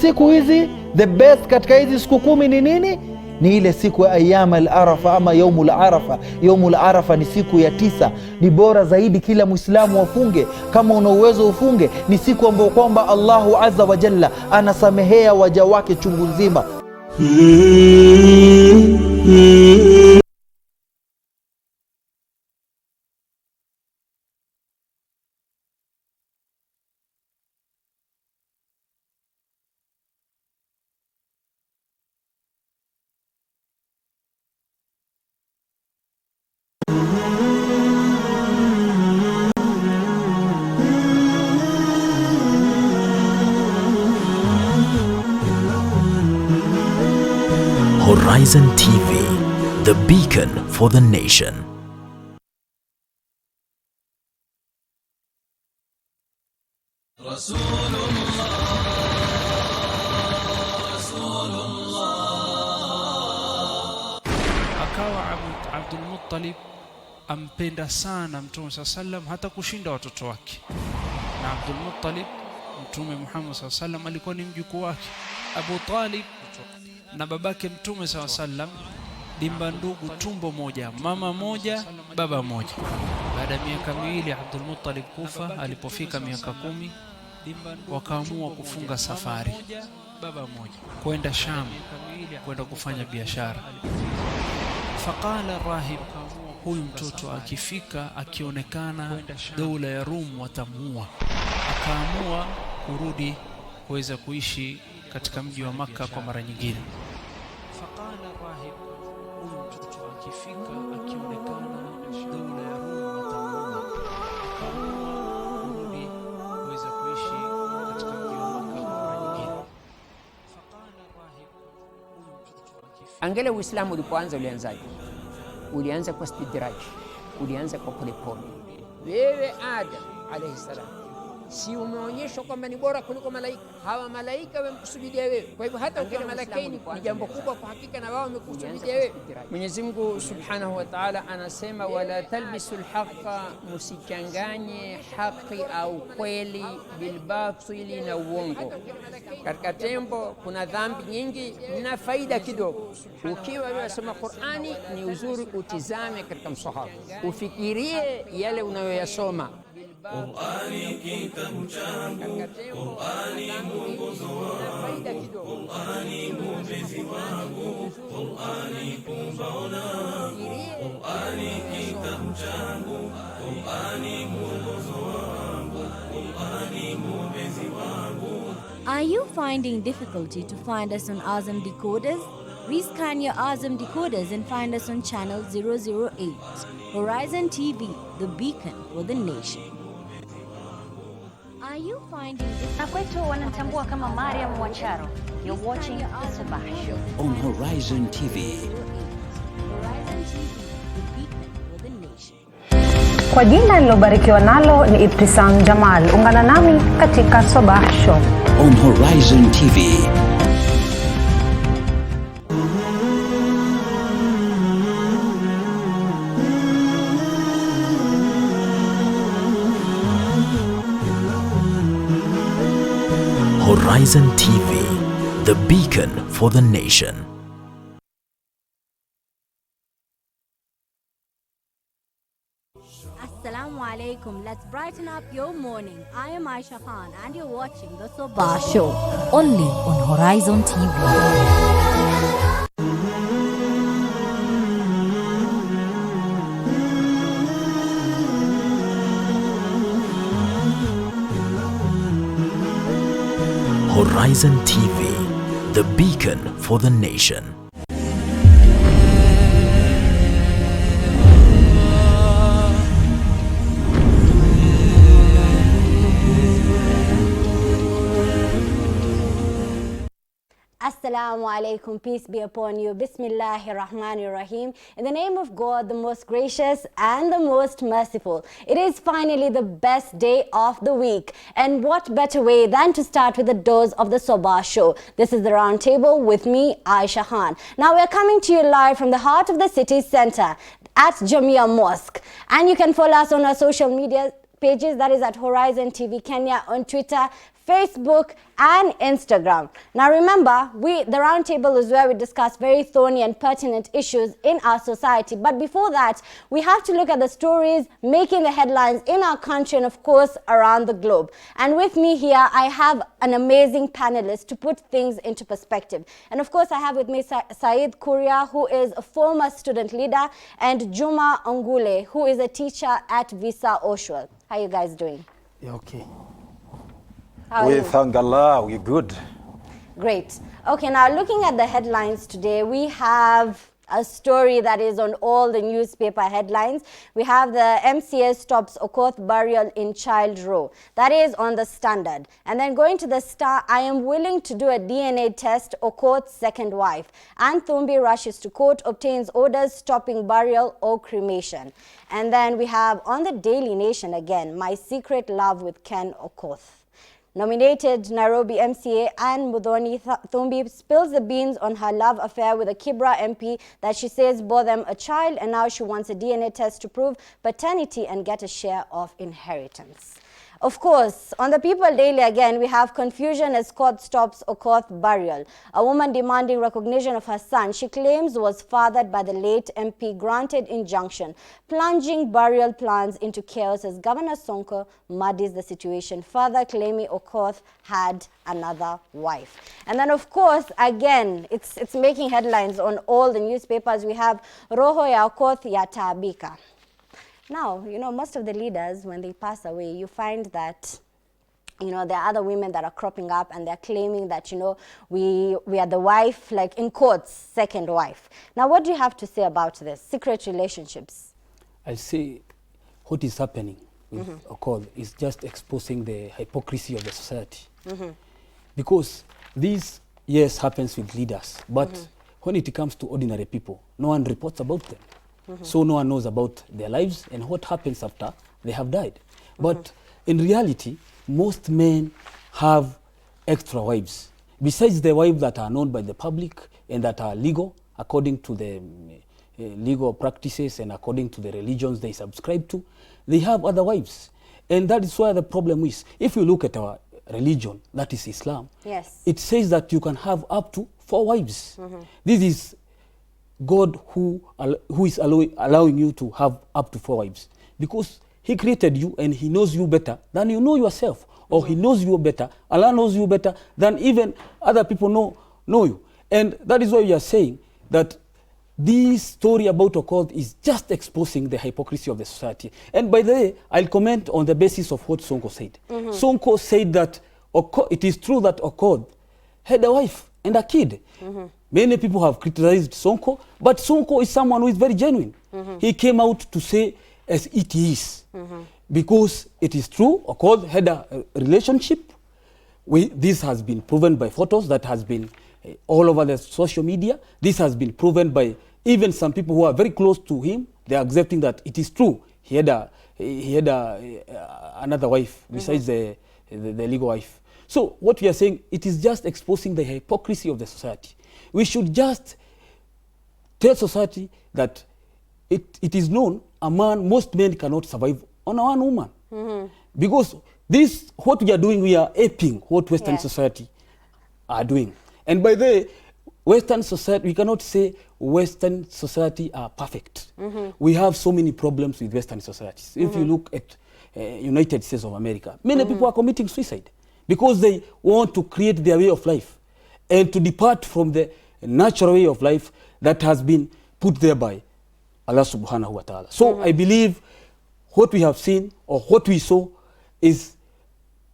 siku hizi the best katika hizi siku 10 ni nini? Ni ile siku ya ayyam al-arafa ama yaumul arafa. Yaumul arafa ni siku ya 9, ni bora zaidi kila Muislamu wafunge. Kama una uwezo ufunge, ni siku ambayo kwamba Allahu azza wa jalla anasamehea waja wake chungu nzima. Horizon TV, the beacon for the nation. Akawa Abdul Muttalib ampenda sana Mtume sallam hata kushinda watoto wake. Na Abdul Muttalib, Mtume Muhammad sallam alikuwa ni mjukuu wake. Abu Talib na babake Mtume sallam dimba ndugu, tumbo moja, mama moja, baba moja. Baada ya miaka miwili Abdul Muttalib kufa, alipofika miaka 10 wakaamua kufunga safari kwenda Sham, kwenda kufanya biashara. Faqala rahib, huyu mtoto akifika akionekana dola ya Rum watamuua. Akaamua kurudi kuweza kuishi katika mji wa Makka kwa mara nyingine. Faqala rahib, huyu mtoto akifika akionekana dola ya Rum watamuua. Akaamua kurudi kuweza kuishi katika mji wa Makka kwa mara nyingine. Faqala rahib, huyu mtoto akifika. Angalia Uislamu ulipoanza ulianzaje? Ulianza kwa istidraj, ulianza kwa polepole. Wewe Adam alayhi salam, si umeonyeshwa kwamba ni bora kuliko malaika? Hawa malaika wamekusujudia wewe. Kwa hivyo hata ukiwa malaikaini ni jambo kubwa kwa hakika, na wao wamekusujudia wewe. Mwenyezi Mungu Subhanahu wa Ta'ala anasema, wala talbisul haqqa, musichanganye haki au kweli bilbatili na uongo. Katika tembo kuna dhambi nyingi na faida kidogo. Ukiwa unasoma Qur'ani, ni uzuri utizame katika msahafu, ufikirie yale unayoyasoma. Qur'ani kitabu changu, Qur'ani mwongozo wangu, Qur'ani mwombezi wangu, Qur'ani kumbaona. Qur'ani kitabu changu, Qur'ani mwongozo wangu, Qur'ani mwombezi wangu. Are you finding difficulty to find us on Azam decoders? Rescan your Azam decoders and find us on channel 008. Horizon TV, the beacon for the nation. Are you finding na kwetu wanatambua kama Mariam Wacharo. You're watching the Sabah Show on Horizon TV. Horizon TV, the beacon for the nation. Kwa jina nilobarikiwa nalo ni Ibtisam Jamal. Ungana nami katika Sabah Show on Horizon TV. Horizon TV, the beacon for the nation. Assalamu alaikum. Let's brighten up your morning. I am Aisha Khan and you're watching the Sabah Show only on Horizon TV. Horizon TV, the beacon for the nation. Assalamu alaikum, peace be upon you. Bismillahir Rahmanir Rahim. In the name of God, the most gracious and the most merciful. It is finally the best day of the week. And what better way than to start with the dose of the Sabah Show. This is the round table with me, Aisha Khan. Now we are coming to you live from the heart of the city center at Jamia Mosque. And you can follow us on our social media pages, that is at Horizon TV Kenya on Twitter, Facebook, and Instagram. Now remember, the roundtable is where we discuss very thorny and pertinent issues in our society. But before that, we have to look at the stories making the headlines in our country and of course around the globe. And with me here, I have an amazing panelist to put things into perspective. And of course, I have with me Said Kuria, who is a former student leader, and Juma Ongule, who is a teacher at Visa Oshwell. How are you guys doing? Yeah, okay. We thank Allah, we're good. Great. Okay, now looking at the headlines today, we have a story that is on all the newspaper headlines. We have the MCA stops Okoth burial in Child Row. That is on the Standard. And then going to the Star, I am willing to do a DNA test, Okoth's second wife. And Thumbi rushes to court, obtains orders stopping burial or cremation. And then we have on the Daily Nation again, my secret love with Ken Okoth. Nominated Nairobi MCA Anne Muthoni Thumbi spills the beans on her love affair with a Kibra MP that she says bore them a child, and now she wants a DNA test to prove paternity and get a share of inheritance. Of course, on the People Daily again, we have confusion as court stops Okoth burial. A woman demanding recognition of her son she claims was fathered by the late MP granted injunction, plunging burial plans into chaos as Governor Sonko muddies the situation, further claiming Okoth had another wife. And then of course, again, it's making headlines on all the newspapers. We have Roho ya Okoth yataabika. Now, you know, most of the leaders, when they pass away, you find that, you know, there are other women that are cropping up and they're claiming that, you know, we are the wife, like in quotes, second wife. Now, what do you have to say about this? Secret relationships. I'll say what is happening with Okoth is just exposing the hypocrisy of the society. Because this, yes, happens with leaders, but when it comes to ordinary people, no one reports about them. So no one knows about their lives and what happens after they have died. But in reality, most men have extra wives. Besides the wives that are known by the public and that are legal, according to the legal practices and according to the religions they subscribe to, they have other wives. And that is where the problem is. If you look at our religion, that is Islam, yes, it says that you can have up to 4 wives. This is God who is allowing you to have up to 4 wives, because he created you and he knows you better than you know yourself, or he knows you better, Allah knows you better than even other people know you. And that is why we are saying that this story about Okoth is just exposing the hypocrisy of the society. And by the way, I'll comment on the basis of what Sonko said. Sonko said that it is true that Okoth had a wife and a kid. Many people have criticized Sonko, but Sonko is someone who is very genuine. He came out to say as it is, because it is true, Okoth had a relationship. This has been proven by photos that has been all over the social media. This has been proven by even some people who are very close to him. They are accepting that it is true. He had another wife besides the legal wife. So what we are saying, it is just exposing the hypocrisy of the society. We should just tell society that it is known most men cannot survive on one woman. Because this, what we are doing, we are aping what Western society are doing. And by the way, Western society, we cannot say Western society are perfect. We have so many problems with Western societies. If you look at United States of America, many people are committing suicide because they want to create their way of life and to depart from the natural way of life that has been put there by Allah subhanahu wa ta'ala. So I believe what we have seen or what we saw is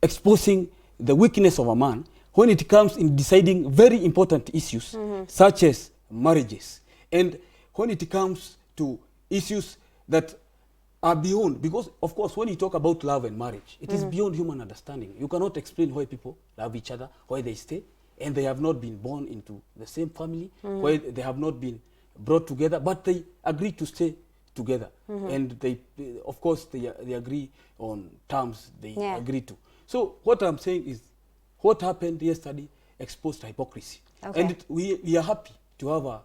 exposing the weakness of a man when it comes in deciding very important issues such as marriages, and when it comes to issues that are beyond, because of course when you talk about love and marriage, it is beyond human understanding. You cannot explain why people love each other, why they stay, and they have not been born into the same family, why they have not been brought together, but they agree to stay together. And they, of course, they agree on terms they agree to. So what I'm saying is, what happened yesterday exposed hypocrisy. And we are happy to have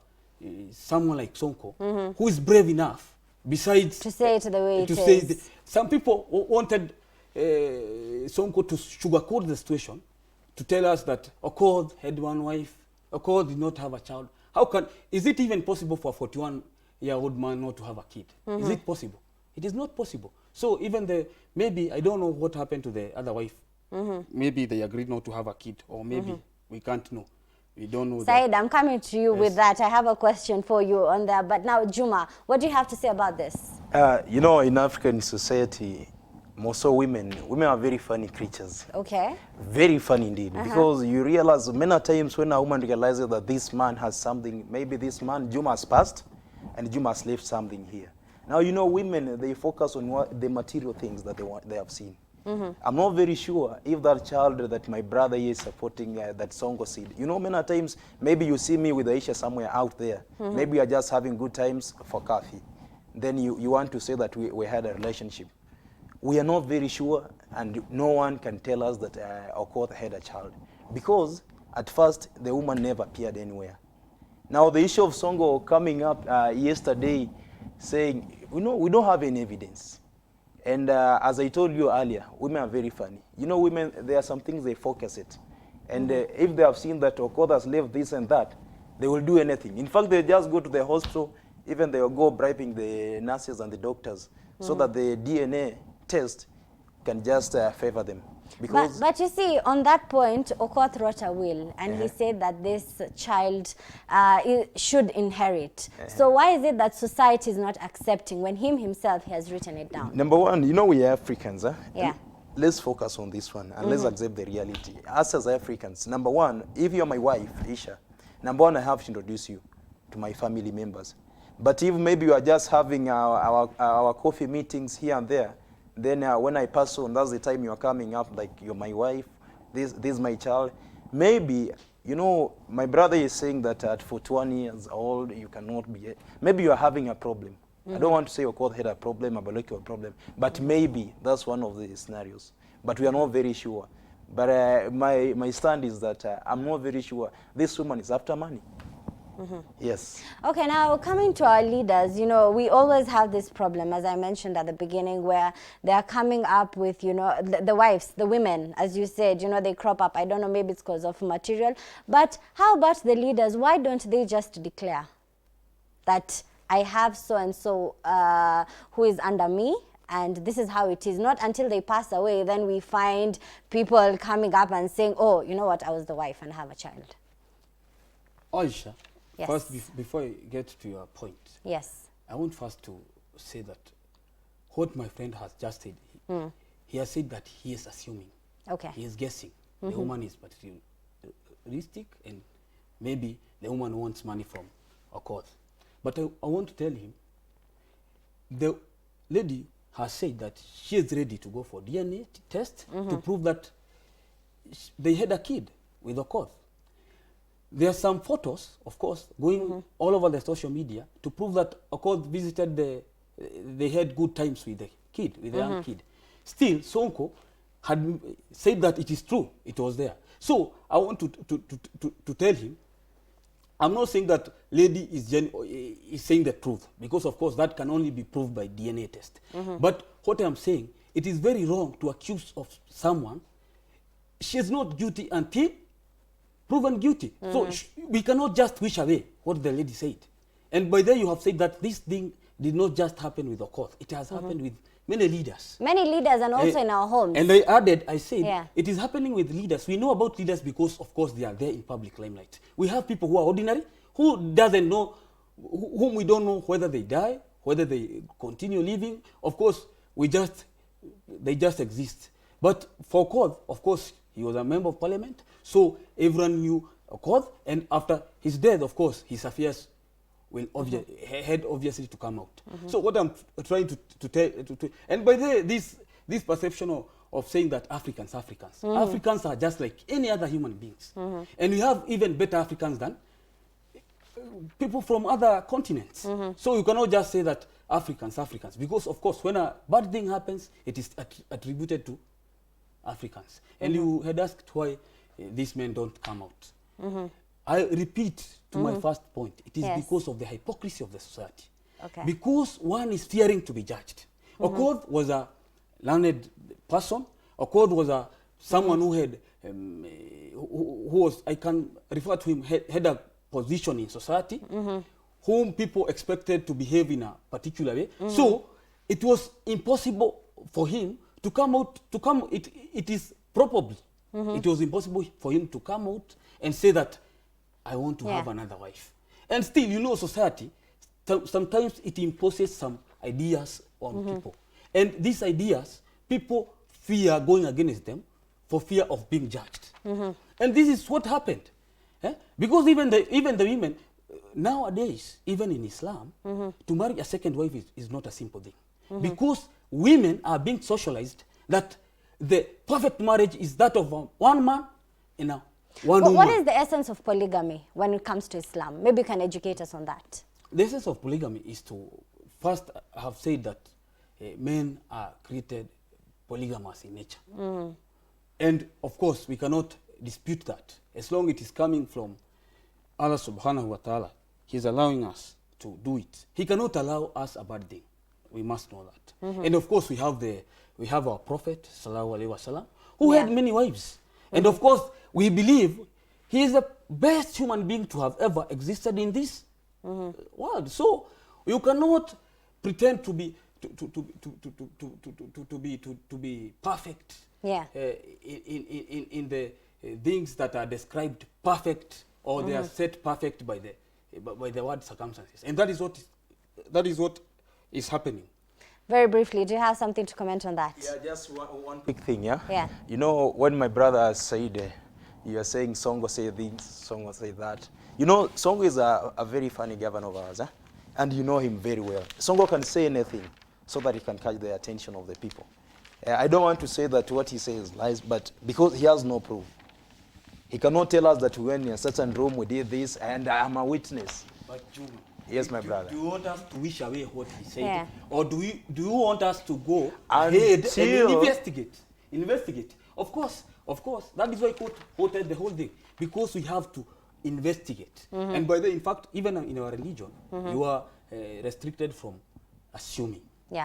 someone like Sonko who is brave enough, besides to say it the way it is. Some people wanted Sonko to sugarcoat the situation to tell us that Okoth had one wife, Okoth did not have a child. Is it even possible for a 41-year-old man not to have a kid? Is it possible? It is not possible. So even maybe, I don't know what happened to the other wife. Maybe they agreed not to have a kid, or maybe we can't know. We don't know. Said, I'm coming to you with that. I have a question for you on that. But now, Juma, what do you have to say about this? You know, in African society, most of women are very funny creatures. Okay. Very funny indeed. Because you realize many times when a woman realizes that this man has something, maybe this man, Juma has passed, and Juma has left something here. Now, you know, women, they focus on the material things that they have seen. I'm not very sure if that child that my brother is supporting, that Songo seed. You know, many times, maybe you see me with Aisha somewhere out there. Maybe we are just having good times for coffee. Then you want to say that we had a relationship. We are not very sure, and no one can tell us that Okoth had a child. Because at first, the woman never appeared anywhere. Now, the issue of Songo coming up yesterday, saying, we don't have any evidence. And as I told you earlier, women are very funny. You know, women, there are some things they focus it. And if they have seen that Okoth has left this and that, they will do anything. In fact, they just go to the hospital, even they will go bribing the nurses and the doctors so that the DNA test can just favor them. Because but you see, on that point, Okoth wrote a will, and he said that this child should inherit. So why is it that society is not accepting when himself has written it down? Number one, you know, we are Africans. Yeah. Let's focus on this one, and let's accept the reality. Us as Africans, number one, if you're my wife, Isha, number one, I have to introduce you to my family members. But if maybe you are just having our coffee meetings here and there, then when I pass on, that's the time you are coming up, like, you're my wife, this is my child. Maybe, you know, my brother is saying that at 41 years old, you cannot be, maybe you are having a problem. I don't want to say Okoth had a problem, Abaleki a problem, but maybe that's one of the scenarios. But we are not very sure. But my stand is that I'm not very sure this woman is after money. Yes. Okay, now coming to our leaders, you know, we always have this problem, as I mentioned at the beginning, where they are coming up with, you know, the wives, the women, as you said, you know, they crop up. I don't know, maybe it's because of material. But how about the leaders? Why don't they just declare that I have so-and-so who is under me, and this is how it is? Not until they pass away, then we find people coming up and saying, oh, you know what, I was the wife and have a child. Aisha. Yes. First, before I get to your point, yes, I want first to say that what my friend has just said, he has said that he is assuming. Okay. He is guessing. The woman is materialistic, and maybe the woman wants money from Okoth. But I want to tell him, the lady has said that she is ready to go for DNA test to prove that they had a kid with Okoth. There are some photos, of course, going all over the social media to prove that Okoth visited they had good times with the kid, with the young kid. Still, Sonko had said that it is true, it was there. So I want to tell him, I'm not saying that lady is saying the truth, because of course that can only be proved by DNA test. But what I'm saying, it is very wrong to accuse of someone. She is not guilty until proven guilty. So we cannot just wish away what the lady said. And by then you have said that this thing did not just happen with Okoth. It has happened with many leaders. Many leaders, and also in our homes. And I said, it is happening with leaders. We know about leaders because, of course, they are there in public limelight. We have people who are ordinary, who doesn't know, whom we don't know whether they die, whether they continue living. Of course, they just exist. But for Okoth, of course, he was a member of parliament, so everyone knew Okoth, and after his death, of course, his affairs will had obviously to come out. So what I'm trying to tell, and by the way, this perception of saying that Africans are just like any other human beings, and we have even better Africans than people from other continents. So you cannot just say that Africans, because of course when a bad thing happens, it is attributed to Africans. And you had asked why these men don't come out. I repeat to my first point, it is because of the hypocrisy of the society. Okay. Because one is fearing to be judged. Okoth was a learned person. Okoth was someone who had who was, I can refer to him, had a position in society, whom people expected to behave in a particular way. So it was impossible for him to come out, it is probably, it was impossible for him to come out and say that I want to have another wife. And still, you know, society, sometimes it imposes some ideas on people. And these ideas, people fear going against them for fear of being judged. And this is what happened. Because even the women, nowadays, even in Islam, to marry a second wife is not a simple thing. Because women are being socialized that the perfect marriage is that of one man and one woman. What is the essence of polygamy when it comes to Islam? Maybe you can educate us on that. The essence of polygamy is to, first, I have said that men are created polygamous in nature. And of course, we cannot dispute that. As long as it is coming from Allah subhanahu wa ta'ala, He's allowing us to do it. He cannot allow us a bad thing. We must know that. And of course, we have our Prophet sallallahu alaihi wasallam, who had many wives. And of course, we believe he is the best human being to have ever existed in this world. So you cannot pretend to be to be perfect in the things that are described perfect, or they are set perfect by the word circumstances. And that is what is happening. Very briefly, do you have something to comment on that? Yeah, just one quick thing, yeah? Yeah. You know, when my brother said, you are saying Songo say this, Songo say that. You know, Songo is a very funny governor of ours, and you know him very well. Songo can say anything so that he can catch the attention of the people. I don't want to say that what he says lies, but because he has no proof. He cannot tell us that we went in a certain room, we did this, and I am a witness. But Juma, yes, my brother. Do you want us to wish away what he said? Or do you want us to go ahead and investigate? Of course, that is why I quoted the whole thing, because we have to investigate. And by the, in fact, even in our religion, you are restricted from assuming.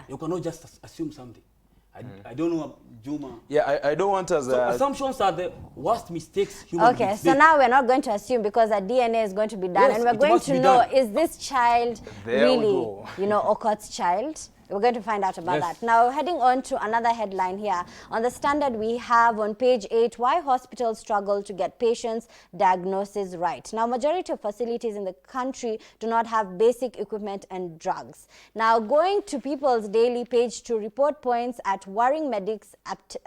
You cannot just assume something. I don't know, Juma. Yeah, I don't want us... So assumptions are the worst mistakes human beings Okay, so now we're not going to assume, because a DNA is going to be done, and we're going to know, is this child really, you know, Okot's child? We're going to find out about that. Now, heading on to another headline here. On the Standard, we have on page 8, why hospitals struggle to get patients' diagnosis right. Now, majority of facilities in the country do not have basic equipment and drugs. Now, going to People's Daily, page 2, report points at worrying medics'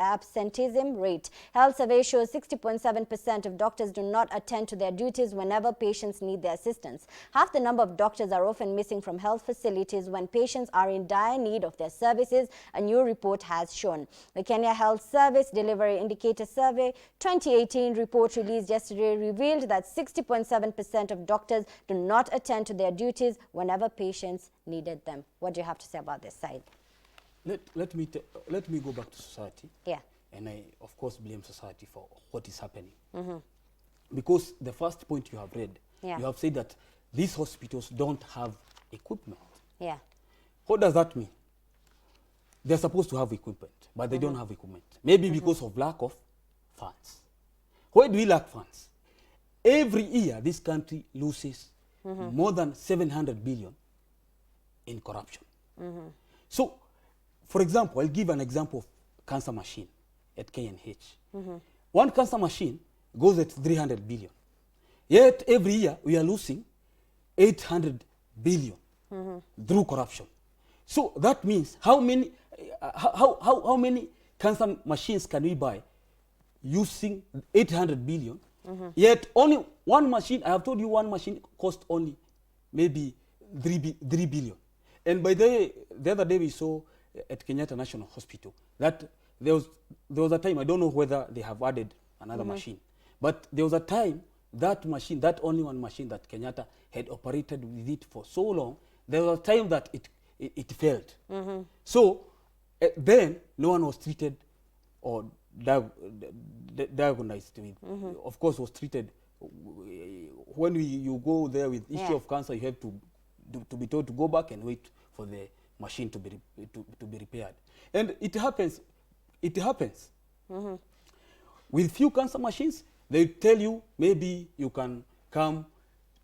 absenteeism rate. Health survey shows 60.7% of doctors do not attend to their duties whenever patients need their assistance. Half the number of doctors are often missing from health facilities when patients are in dire need of their services, a new report has shown. The Kenya Health Service Delivery Indicator Survey 2018 report released yesterday revealed that 60.7% of doctors do not attend to their duties whenever patients needed them. What do you have to say about this side? Let me go back to society. Yeah. And I, of course, blame society for what is happening. Because the first point you have read, you have said that these hospitals don't have equipment. Yeah. What does that mean? They're supposed to have equipment, but they don't have equipment. Maybe because of lack of funds. Why do we lack funds? Every year, this country loses more than 700 billion in corruption. So, for example, I'll give an example of cancer machine at KNH. One cancer machine goes at 300 billion. Yet, every year, we are losing 800 billion through corruption. So that means how many cancer machines can we buy using 800 billion? Yet only one machine, I have told you, one machine cost only maybe 3 billion. And by the other day we saw at Kenyatta National Hospital that there was a time, I don't know whether they have added another machine, but there was a time that machine, that only one machine that Kenyatta had operated with it for so long, there was a time that it failed. So then no one was treated or diagnosed with. Of course, was treated. When you go there with issue of cancer, you have to be told to go back and wait for the machine to be repaired. And it happens. with few cancer machines, they tell you maybe you can come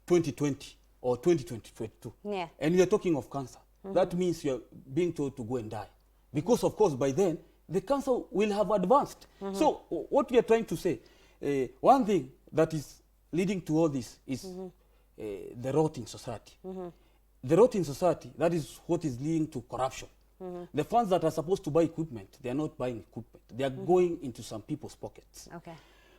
2020 or 2022. Yeah. And we are talking of cancer. That means you are being told to go and die. Because, of course, by then, the cancer will have advanced. So what we are trying to say, one thing that is leading to all this is the rot in society. The rot in society, that is what is leading to corruption. The funds that are supposed to buy equipment, they are not buying equipment. They are going into some people's pockets. Okay.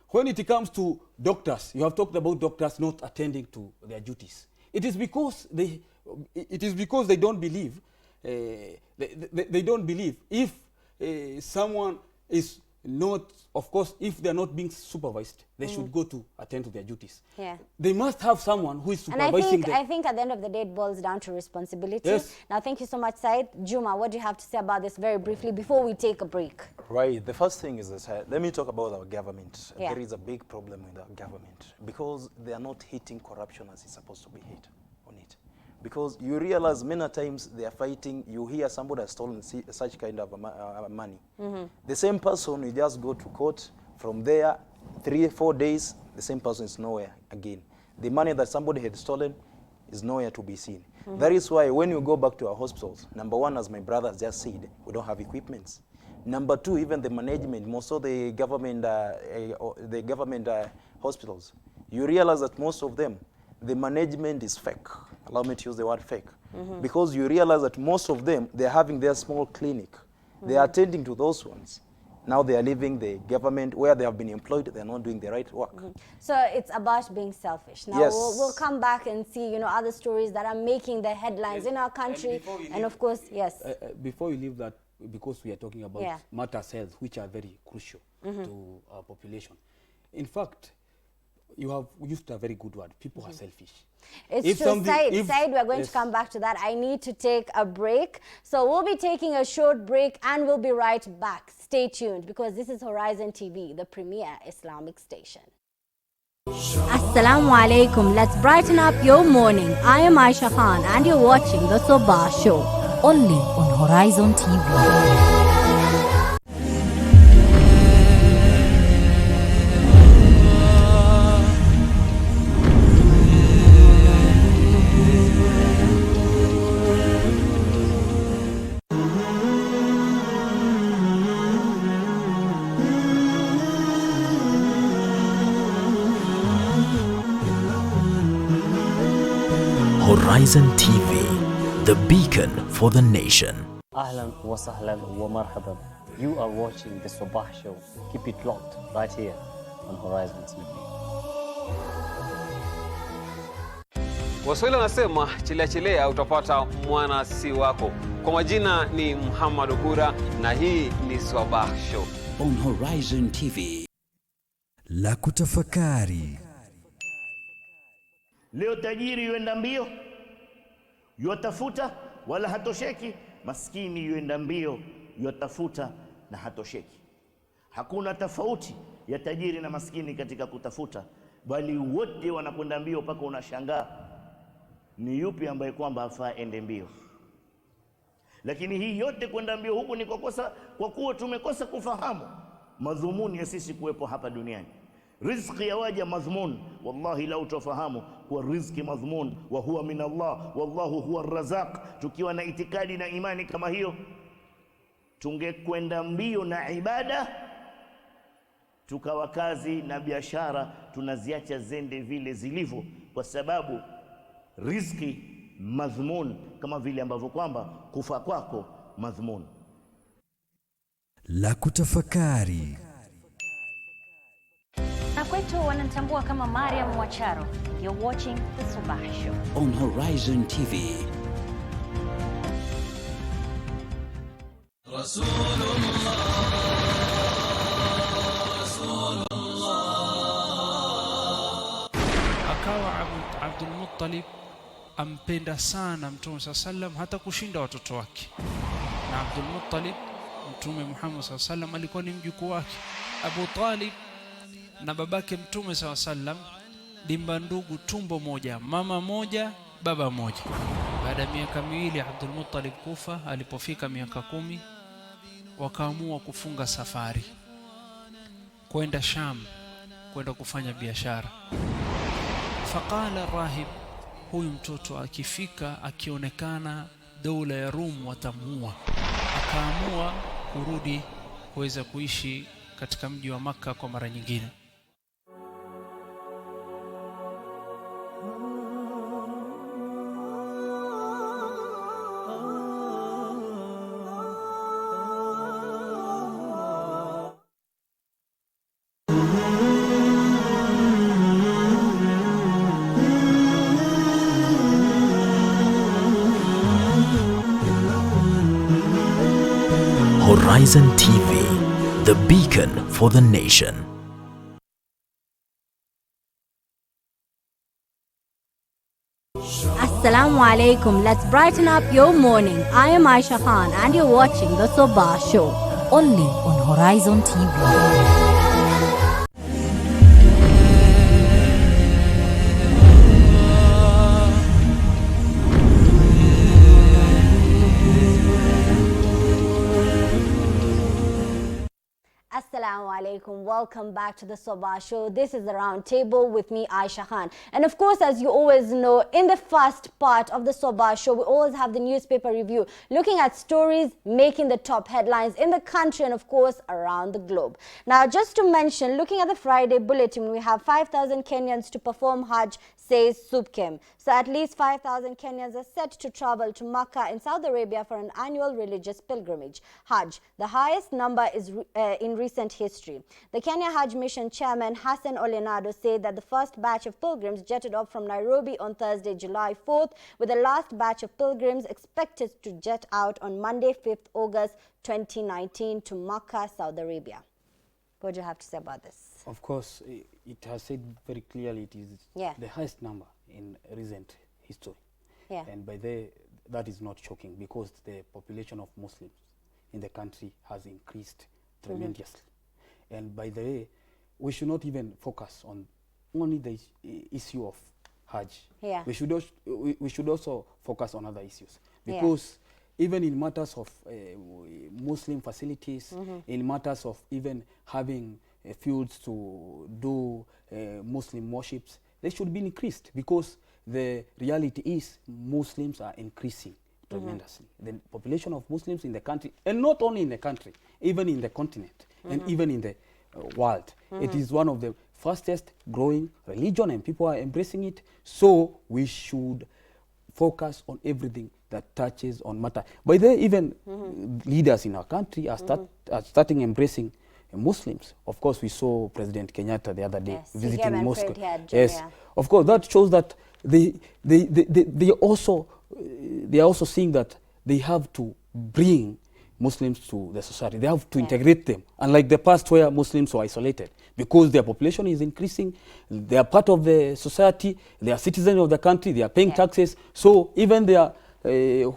When it comes to doctors, you have talked about doctors not attending to their duties. It is because they don't believe. They don't believe if someone is not, of course, if they are not being supervised, they should go to attend to their duties. Yeah. They must have someone who is supervising them. I think at the end of the day, it boils down to responsibility. Yes. Now, thank you so much, Said. Juma, what do you have to say about this very briefly before we take a break? Right. The first thing is this. Let me talk about our government. Yeah. There is a big problem with our government because they are not hitting corruption as it's supposed to be hit on it. Because you realize many times they are fighting, you hear somebody has stolen such kind of money. The same person, you just go to court, from there, 3 or 4 days, the same person is nowhere again. The money that somebody had stolen is nowhere to be seen. That is why when you go back to our hospitals, number one, as my brother just said, we don't have equipments. Number two, even the management, most of the government hospitals, you realize that most of them, the management is fake. Allow me to use the word fake. Because you realize that most of them, they're having their small clinic. They are attending to those ones. Now they are leaving the government where they have been employed. They're not doing the right work. So it's about being selfish. Now Yes. we'll come back and see, you know, other stories that are making the headlines in our country. And of course, yes. Before you leave that, because we are talking about matters health, which are very crucial to our population. In fact, you have used a very good word. People are selfish. It's true. Said, we're going to come back to that. I need to take a break. So we'll be taking a short break and we'll be right back. Stay tuned because this is Horizon TV, the premier Islamic station. Assalamu alaikum. Let's brighten up your morning. I am Aisha Khan and you're watching the Sabah Show. Only on Horizon TV. Horizon TV, the beacon for the nation. Ahlan wa sahlan wa marhaban. You are watching the Sabah Show. Keep it locked right here on Horizon TV. Waswahili wanasema chilea chilea utapata mwana si wako. Kwa majina ni Muhammad Ogura na hii ni Sabah Show on Horizon TV. La kutafakari. Leo tajiri yuenda mbio, yuatafuta wala hatosheki. Maskini yuenda mbio, yuatafuta na hatosheki. Hakuna tofauti ya tajiri na maskini katika kutafuta, bali wote wanakwenda mbio mpaka unashangaa ni yupi ambaye kwamba afaa ende mbio. Lakini hii yote kwenda mbio huku ni kwa kuwa tumekosa kufahamu madhumuni ya sisi kuwepo hapa duniani. Riziki ya waja madhmun, wallahi lau tufahamu kwa riziki madhmun wa huwa min Allah wallahu huwa ar-Razzaq, tukiwa na itikadi na imani kama hiyo, tungekwenda mbio na ibada, tukawa kazi na biashara tunaziacha zende vile zilivyo, kwa sababu riziki madhmun kama vile ambavyo kwamba kufa kwako madhmun. La kutafakari. Na kwetu wanatambua kama Mariam Wacharo. You're watching the Sabah Show on Horizon TV. Akawa Abdul Muttalib ampenda sana Mtume sallam hata kushinda watoto wake. Na Abdul Muttalib, Mtume Muhammad sallam alikuwa ni mjukuu wake. Abu Talib na babake Mtume sallam dimba ndugu, tumbo moja, mama moja, baba moja. Baada ya miaka miwili Abdul Muttalib kufa, alipofika miaka 10 wakaamua kufunga safari. kwenda Sham, kwenda kufanya biashara. Faqala rahib, huyu mtoto akifika akionekana dola ya Rum watamuua, akaamua kurudi kuweza kuishi katika mji wa Makka kwa mara nyingine. Horizon TV, the beacon for the nation. Assalamu alaikum. Let's brighten up your morning. I am Aisha Khan and you're watching the Sabah Show. Only on Horizon TV. Assalamu alaikum. Welcome back to the Sabah Show. This is the round table with me, Aisha Khan. And of course, as you always know, in the first part of the Sabah Show, we always have the newspaper review, looking at stories making the top headlines in the country and of course around the globe. Now, just to mention, looking at the Friday bulletin, we have 5,000 Kenyans to perform Hajj, says Subkem. So at least 5,000 Kenyans are set to travel to Makkah in Saudi Arabia for an annual religious pilgrimage, Hajj. The highest number is in recent history. The Kenya Hajj Mission Chairman Hassan Olenado said that the first batch of pilgrims jetted off from Nairobi on Thursday, July 4th, with the last batch of pilgrims expected to jet out on Monday, 5th August 2019 to Makkah, Saudi Arabia. What do you have to say about this? Of course, it has said very clearly it is the highest number in recent history. Yeah. And by that is not shocking because the population of Muslims in the country has increased tremendously. And by the way, we should not even focus on only the issue of Hajj. Yeah. We should also focus on other issues because even in matters of Muslim facilities, in matters of even having fields to do Muslim worships, they should be increased because the reality is Muslims are increasing tremendously. The population of Muslims in the country, and not only in the country, even in the continent and even in the world. It is one of the fastest growing religion and people are embracing it. So we should focus on everything that touches on matter. By the way, even leaders in our country are starting embracing Muslims. Of course, we saw President Kenyatta the other day visiting Moscow. Of course, that shows that they are also seeing that they have to bring Muslims to the society. They have to integrate them, unlike the past where Muslims were isolated. Because their population is increasing, they are part of the society, they are citizens of the country, they are paying taxes, so even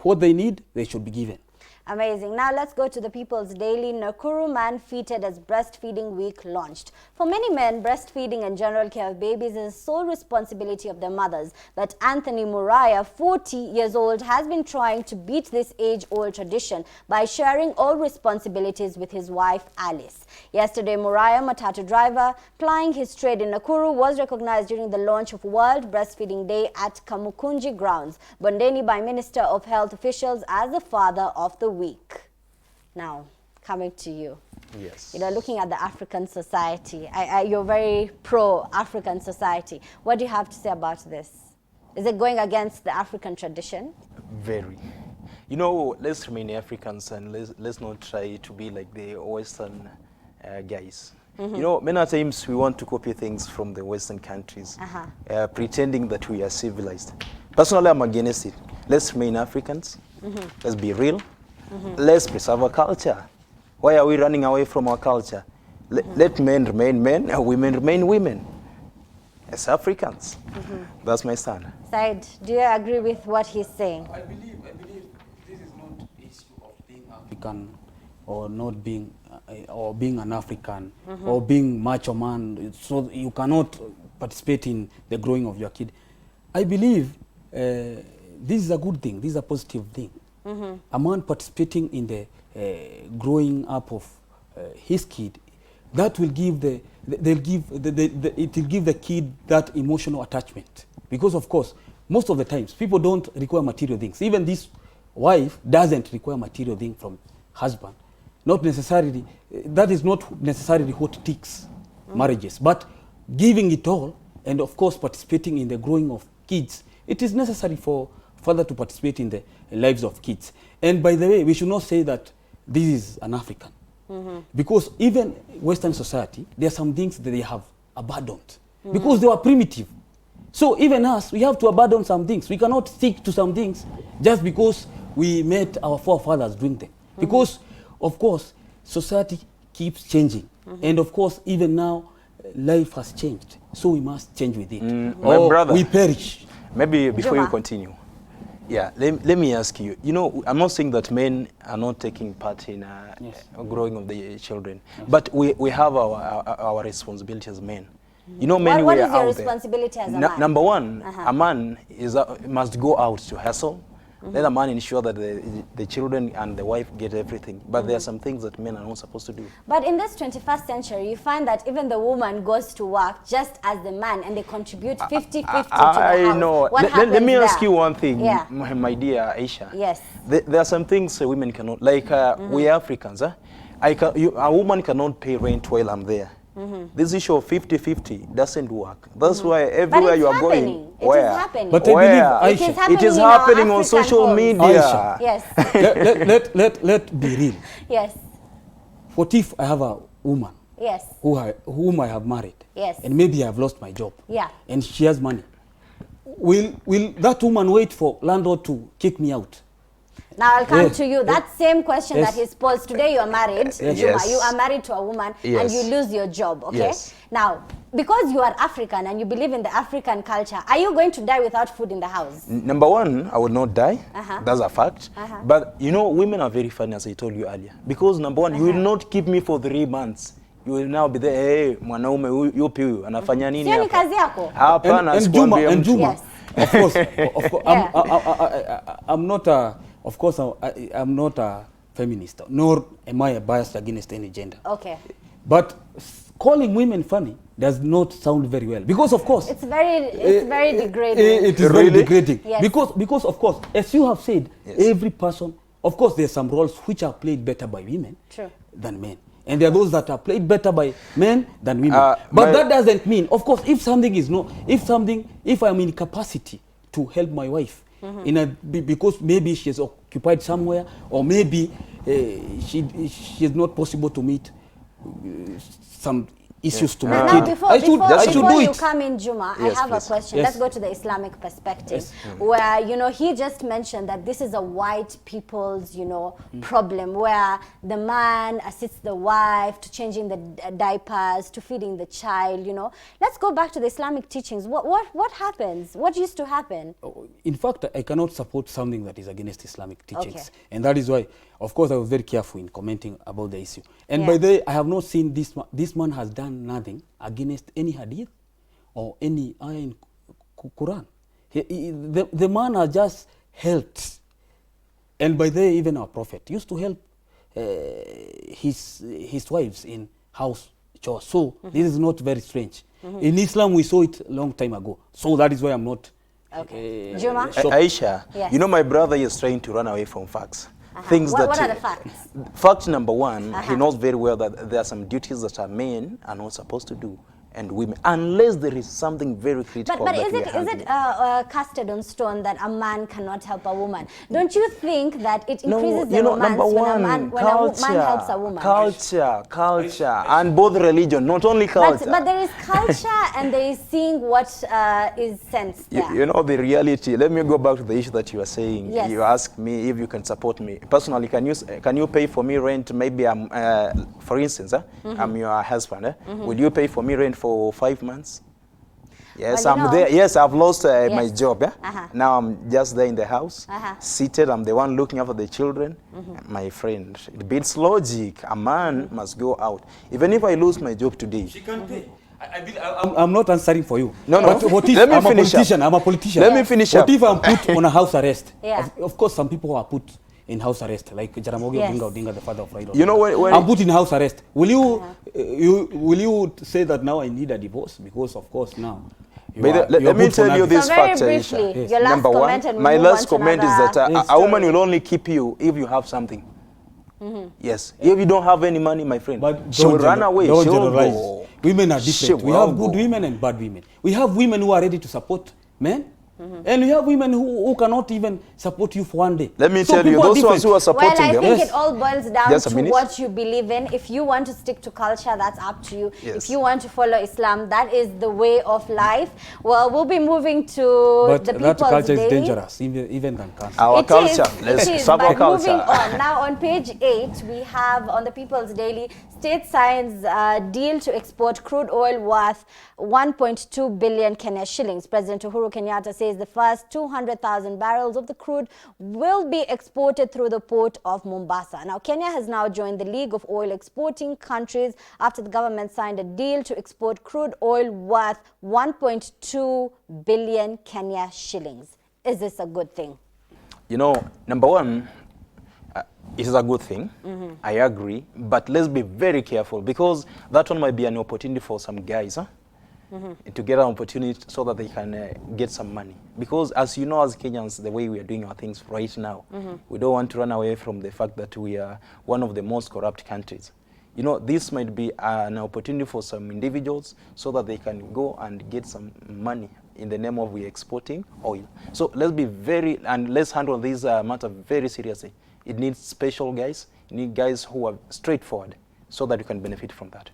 what they need, they should be given. Amazing. Now let's go to the People's Daily. Nakuru man feted as breastfeeding week launched. For many men, breastfeeding and general care of babies is the sole responsibility of their mothers. But Anthony Muraya, 40 years old, has been trying to beat this age-old tradition by sharing all responsibilities with his wife, Alice. Yesterday, Muraya, matatu driver, plying his trade in Nakuru, was recognized during the launch of World Breastfeeding Day at Kamukunji grounds, Bondeni, by Minister of Health officials as the father of the week. Now, coming to you. Yes. You know, looking at the African society, you're very pro-African society. What do you have to say about this? Is it going against the African tradition? Very. You know, let's remain Africans and let's not try to be like the Western guys. You know, many times we want to copy things from the Western countries, pretending that we are civilized. Personally, I'm against it. Let's remain Africans. Let's be real. Let's preserve our culture. Why are we running away from our culture? Let men remain men and women remain women. As Africans. That's my stand. Said, do you agree with what he's saying? I believe this is not an issue of being African or not being, or being an African or being macho man, so you cannot participate in the growing of your kid. I believe this is a good thing, this is a positive thing. A man participating in the growing up of his kid that will give it will give the kid that emotional attachment. Because of course, most of the times people don't require material things. Even this wife doesn't require material things from husband. Not necessarily, that is not necessarily what takes marriages, but giving it all, and of course participating in the growing of kids. It is necessary for father to participate in the lives of kids. And by the way, we should not say that this is an African. Because even Western society, there are some things that they have abandoned because they were primitive. So even us, we have to abandon some things. We cannot stick to some things just because we met our forefathers doing them. Because, of course, society keeps changing. And of course, even now, life has changed. So we must change with it. My brother, we perish. Maybe before you continue, let me ask you, you know, I'm not saying that men are not taking part in growing of the children, but we have our responsibility as men. You know, many what we is are your out there. responsibility as a man? Number one, a man must go out to hustle. Let a man ensure that the children and the wife get everything. But there are some things that men are not supposed to do. But in this 21st century, you find that even the woman goes to work just as the man, and they contribute 50-50 to the house. I know. Let me ask you one thing, my dear Aisha. Yes. There are some things women cannot, like we Africans. A woman cannot pay rent while I'm there. This issue of 50-50 doesn't work. That's why everywhere you are going, it is happening. But I believe, it is happening on social media. Yes. Let be real. Yes. What if I have a woman yes. whom I have married, yes. and maybe I have lost my job, and she has money? Will that woman wait for landlord to kick me out? Now I'll come to you. That same question that he's posed. Today you are married, Juma. You are married to a woman and you lose your job, okay? Yes. Now, because you are African and you believe in the African culture, are you going to die without food in the house? Number one, I will not die. That's a fact. But, you know, women are very funny, as I told you earlier. Because, number one, you will not keep me for 3 months. You will now be there, hey, mwanaume yupi huyu anafanya nini hapa? Sio ni kazi yako? Hapana, sikwambie mtu. Yes. Of course, I'm not a... Of course, I'm not a feminist, nor am I biased against any gender. Okay. But calling women funny does not sound very well, because of course it's very degrading. It is very degrading. Yes. Because of course, as you have said, every person, of course, there are some roles which are played better by women than men, and there are those that are played better by men than women. But that doesn't mean, of course, if I'm in capacity to help my wife. Because maybe she is occupied somewhere, or maybe she is not possible to meet some issues to my kid. Before you come in, Juma, I have a question. Yes. Let's go to the Islamic perspective, where, you know, he just mentioned that this is a white people's, you know, problem, where the man assists the wife to changing the diapers, to feeding the child, you know. Let's go back to the Islamic teachings. What happens? What used to happen? In fact, I cannot support something that is against Islamic teachings. And that is why, of course, I was very careful in commenting about the issue. And by the way, I have not seen this man has done nothing against any hadith or any ayah in Quran. The man has just helped. And by the way, even our prophet used to help his wives in house chores. So this is not very strange. In Islam, we saw it a long time ago. So that is why I'm not... Okay. Juma? Aisha, you know, my brother is trying to run away from facts. Things what are the facts? Fact number one, he knows very well that there are some duties that men are not supposed to do, and women, unless there is something very critical. But is it casted on stone that a man cannot help a woman? Don't you think that it increases the romance when a man helps a woman? Culture, and both religion, not only culture. But there is culture and there is seeing what is sensed there. You know the reality. Let me go back to the issue that you are saying. Yes. You asked me if you can support me personally. Can you pay for me rent? Maybe I'm, for instance, I'm your husband. Will you pay for me rent for 5 months? Yes, well, I'm there. Yes, I've lost my job. Now I'm just there in the house, seated. I'm the one looking after the children. My friend, it beats logic. A man must go out. Even if I lose my job today. She can't pay. I'm not answering for you. No. But what if I'm a politician? I'm a politician. Let me finish What if I'm put on a house arrest? Of course, some people are put in house arrest, like Jaramogi Yes. Oginga Odinga, the father of Raila. You know, when I'm put in house arrest. Will you say that now I need a divorce? Because of course now. Let me tell you this So very fact, briefly, Aisha. Yes. your last Number one, comment and we my move last on to comment is another that a woman will only keep you if you have something. Yes. If you don't have any money, my friend, she will run away. Don't She will generalize. go. Women are She different. We will have good go. women and bad women. We have women who are ready to support men. And we have women who cannot even support you for one day. Let me So tell you, people are those ones who are supporting Well, I them. think it all boils down Just a to minute. what you believe in. If you want to stick to culture, that's up to you. Yes. If you want to follow Islam, that is the way of life. Well, we'll be moving to But the that People's culture Daily. is dangerous, even than cancer. Our It culture. is, Let's it is, Sabah but culture. moving on. Now on page 8, we have on the People's Daily, state signs deal to export crude oil worth 1.2 billion Kenya shillings. President Uhuru Kenyatta says the first 200,000 barrels of the crude will be exported through the port of Mombasa. Now, Kenya has now joined the League of Oil Exporting Countries after the government signed a deal to export crude oil worth 1.2 billion Kenya shillings. Is this a good thing? You know, number one, it is a good thing. I agree. But let's be very careful because that one might be an opportunity for some guys to get an opportunity so that they can get some money. Because as you know, as Kenyans, the way we are doing our things right now, we don't want to run away from the fact that we are one of the most corrupt countries. You know, this might be an opportunity for some individuals so that they can go and get some money in the name of we exporting oil. So let's be and let's handle this matter very seriously. It needs special guys. You need guys who are straightforward so that you can benefit from that.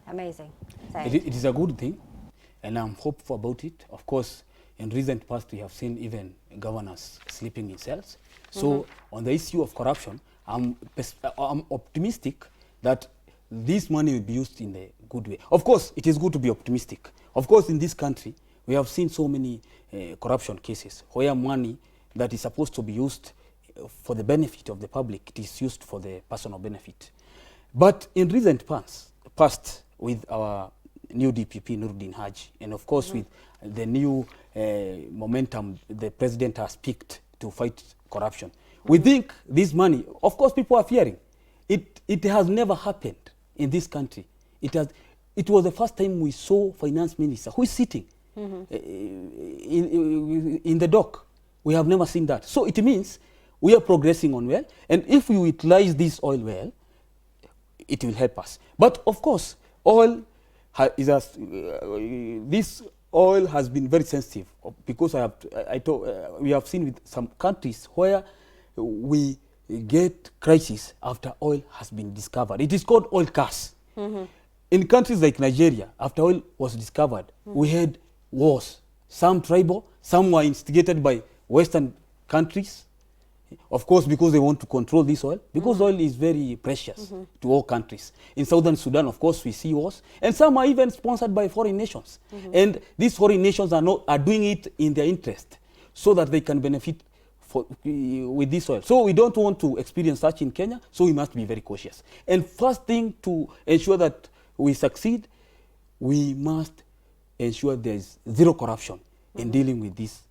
Amazing. It is a good thing, and I'm hopeful about it. Of course, in recent past, we have seen even governors sleeping in cells. So on the issue of corruption, I'm optimistic that this money will be used in a good way. Of course, it is good to be optimistic. Of course, in this country, we have seen so many corruption cases where money that is supposed to be used for the benefit of the public, it is used for the personal benefit. But in recent past with our new DPP, Nuruddin Haji, and of course with the new momentum the president has picked to fight corruption, we think this money, of course people are fearing. It has never happened in this country. It was the first time we saw finance minister who is sitting in the dock. We have never seen that. So it means we are progressing on well, and if we utilize this oil well, it will help us. But of course, oil this oil has been very sensitive because we have seen with some countries where we get crisis after oil has been discovered. It is called oil curse. In countries like Nigeria, after oil was discovered, we had wars. Some tribal, some were instigated by Western countries. Of course, because they want to control this oil, because oil is very precious to all countries. In Southern Sudan, of course, we see wars, and some are even sponsored by foreign nations. And these foreign nations are doing it in their interest, so that they can benefit with this oil. So we don't want to experience such in Kenya, so we must be very cautious. And first thing to ensure that we succeed, we must ensure there is zero corruption in dealing with this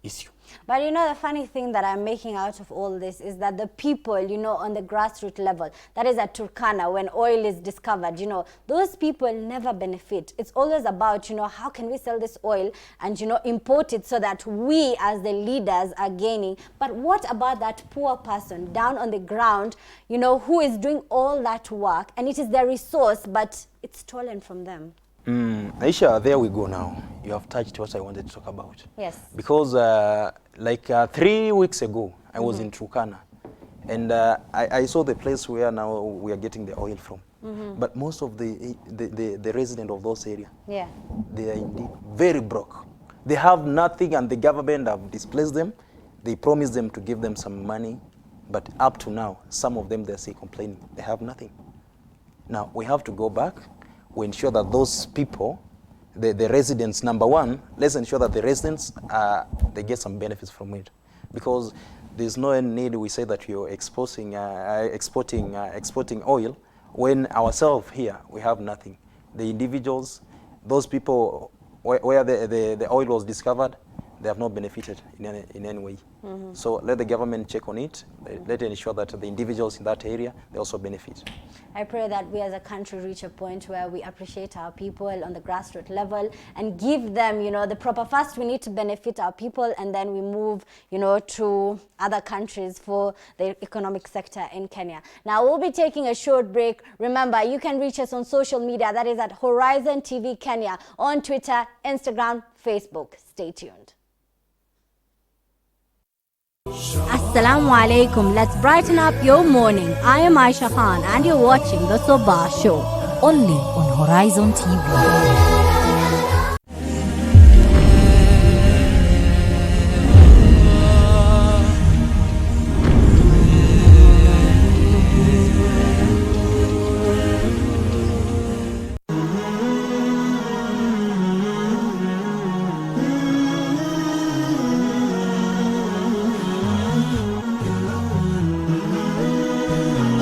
issue. But you know, the funny thing that I'm making out of all this is that the people, you know, on the grassroots level, that is at Turkana, when oil is discovered, you know, those people never benefit. It's always about, you know, how can we sell this oil and, you know, import it so that we as the leaders are gaining. But what about that poor person down on the ground, you know, who is doing all that work, and it is their resource, but it's stolen from them? Aisha, there we go now. You have touched what I wanted to talk about. Yes. Because 3 weeks ago, I was in Turkana, and I saw the place where now we are getting the oil from. But most of the residents of those areas, they are indeed very broke. They have nothing, and the government have displaced them. They promised them to give them some money, but up to now, some of them, they're still complaining. They have nothing. Now, we have to go back. We ensure that those people, the residents, number one, let's ensure that the residents, they get some benefits from it. Because there's no need we say that you're exporting oil when ourselves here, we have nothing. The individuals, those people where the oil was discovered, they have not benefited in any way. So let the government check on it. Let it ensure that the individuals in that area, they also benefit. I pray that we as a country reach a point where we appreciate our people on the grassroots level and give them, you know, the proper. First, we need to benefit our people, and then we move, you know, to other countries for the economic sector in Kenya. Now, we'll be taking a short break. Remember, you can reach us on social media. That is at Horizontv Kenya on Twitter, Instagram, Facebook. Stay tuned. Assalamu alaikum. Let's brighten up your morning. I am Aisha Khan and you're watching the Sabah Show only on Horizon TV.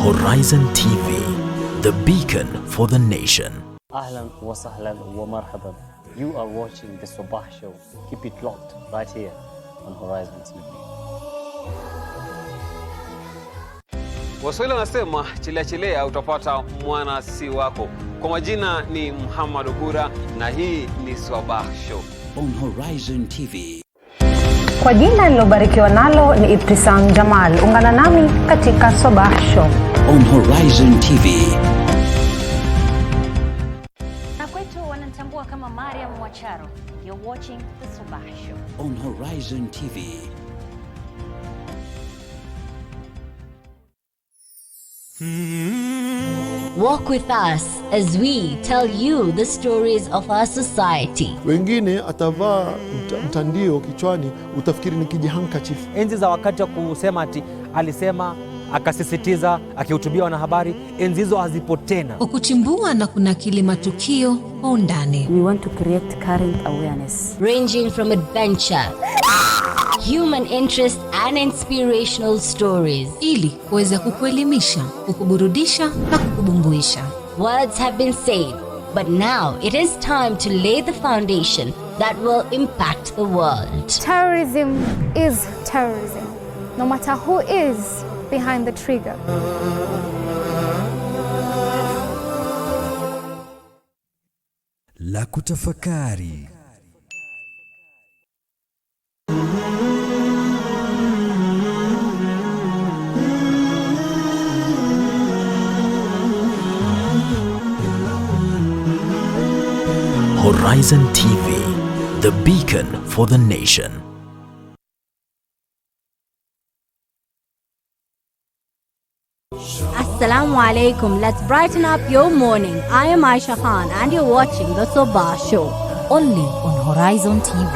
Horizon TV, the beacon for the nation. Ahlan wa sahlan wa marhaban. You are watching the Sabah Show. Keep it locked right here on Horizon TV. Waswahili wanasema chilea utapata mwana si wako. Kwa majina ni Muhammad Ogura na hii ni Sabah Show on Horizon TV. Kwa jina nilobarikiwa nalo ni Ibtisam Jamal. Ungana nami katika Sabah Show on Horizon TV. Na kwetu wanatambua kama Mariam Wacharo. You're watching the Sabah Show on Horizon TV. Walk with us as we tell you the stories of our society. Wengine atavaa mtandio kichwani utafikiri ni kijihandkerchief. Enzi za wakati wa kusema ati alisema akasisitiza akihutubia wanahabari, enzi hizo hazipo tena. Kwa kuchimbua na kunakili matukio kwa undani. We want to create current awareness ranging from adventure, human interest and inspirational stories, ili kuweza kukuelimisha, kukuburudisha na kukubumbuisha. Words have been said, but now it is time to lay the foundation that will impact the world. Terrorism is terrorism, no matter who is behind the trigger. La kutafakari. Horizon TV, the beacon for the nation. Assalamu alaikum. Let's brighten up your morning. I am Aisha Khan and you're watching the Sabah Show only on Horizon TV.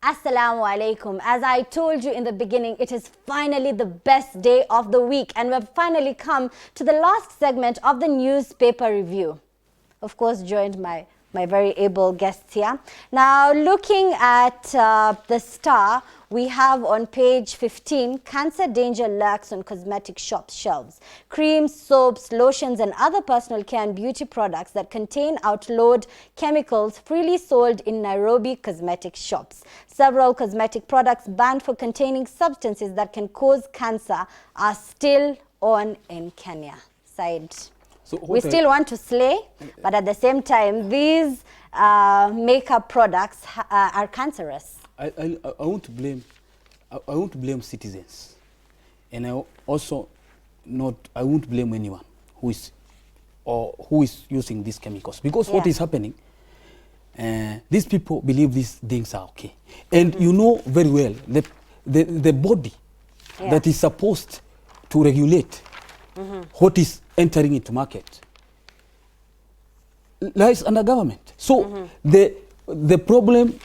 Assalamu alaikum. As I told you in the beginning, it is finally the best day of the week and we've finally come to the last segment of the newspaper review. Of course, joined my very able guests here. Now, looking at the Star, we have on page 15, cancer danger lurks on cosmetic shop shelves. Creams, soaps, lotions and other personal care and beauty products that contain outlawed chemicals freely sold in Nairobi cosmetic shops. Several cosmetic products banned for containing substances that can cause cancer are still on in Kenya. So we still want to slay, but at the same time, these makeup products are cancerous. I won't blame citizens, and I won't blame anyone who is using these chemicals, because what is happening, these people believe these things are okay, and you know very well the body that is supposed to regulate what is entering into market lies under government. So the problem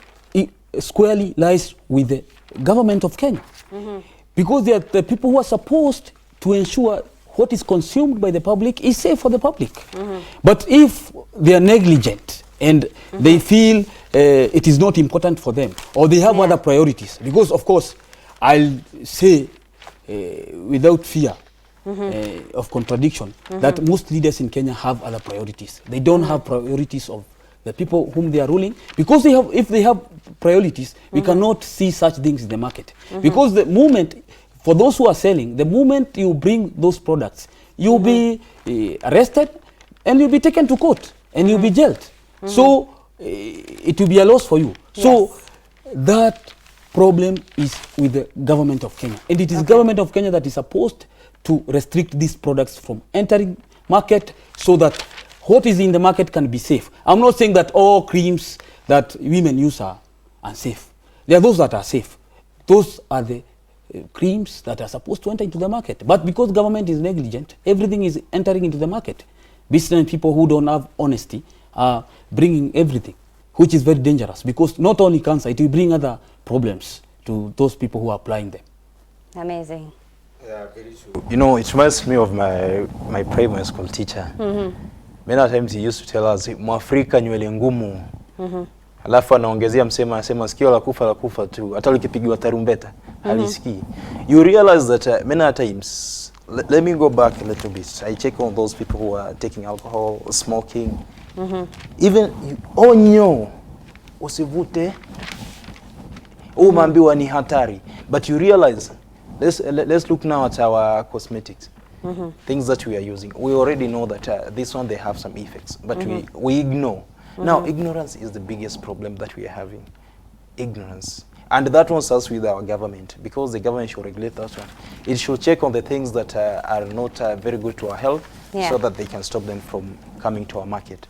squarely lies with the government of Kenya, because they are the people who are supposed to ensure what is consumed by the public is safe for the public. But if they are negligent and they feel it is not important for them, or they have other priorities. Because of course, I'll say without fear of contradiction that most leaders in Kenya have other priorities. They don't have priorities of the people whom they are ruling, because if they have priorities, we cannot see such things in the market. Because the moment, for those who are selling, the moment you bring those products, you'll be arrested and you'll be taken to court and you'll be jailed. So it will be a loss for you. So that problem is with the government of Kenya, and it is government of Kenya that is supposed to restrict these products from entering market, so that what is in the market can be safe. I'm not saying that all creams that women use are unsafe. There are those that are safe. Those are the creams that are supposed to enter into the market. But because government is negligent, everything is entering into the market. Business people who don't have honesty are bringing everything, which is very dangerous, because not only cancer, it will bring other problems to those people who are applying them. Amazing. Yeah, very true. You know, it reminds me of my primary school teacher. Many times he used to tell us, Mwafrika nywele ngumu. Alafu anaongezea anasema sikio la kufa tu, hata likipigiwa tarumbeta halisikii. You realize that many times, let me go back a little bit. I check on those people who are taking alcohol, smoking. Even onyo usivute, umaambiwa ni hatari. But you realize, let's look now at our cosmetics. Things that we are using. We already know that this one, they have some effects, but we ignore. Now, ignorance is the biggest problem that we are having. Ignorance. And that one starts with our government, because the government should regulate that one. It should check on the things that are not very good to our health, so that they can stop them from coming to our market.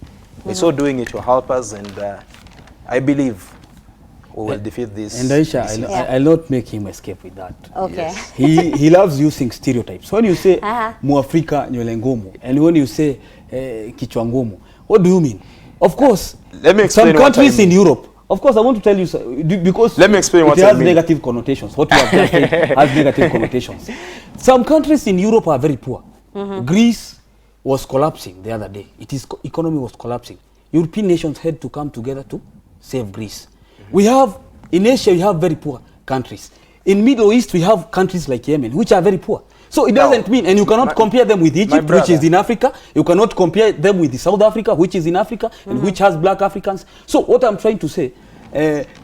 By so doing, it will help us, and I believe we will defeat this. And Aisha, I'll not make him escape with that. Okay. Yes. He loves using stereotypes. When you say Muafrika nywele ngumu, and when you say kichwa ngumu, what do you mean? Of course, let me explain. Some countries in Europe, of course, I want to tell you, because let me explain what it has negative connotations. What you have just said has negative connotations. Some countries in Europe are very poor. Greece was collapsing the other day. Economy was collapsing. European nations had to come together to save Greece. We have, in Asia, we have very poor countries. In Middle East, we have countries like Yemen, which are very poor. So it doesn't mean, and you cannot compare them with Egypt, which is in Africa. You cannot compare them with South Africa, which is in Africa, and which has black Africans. So what I'm trying to say,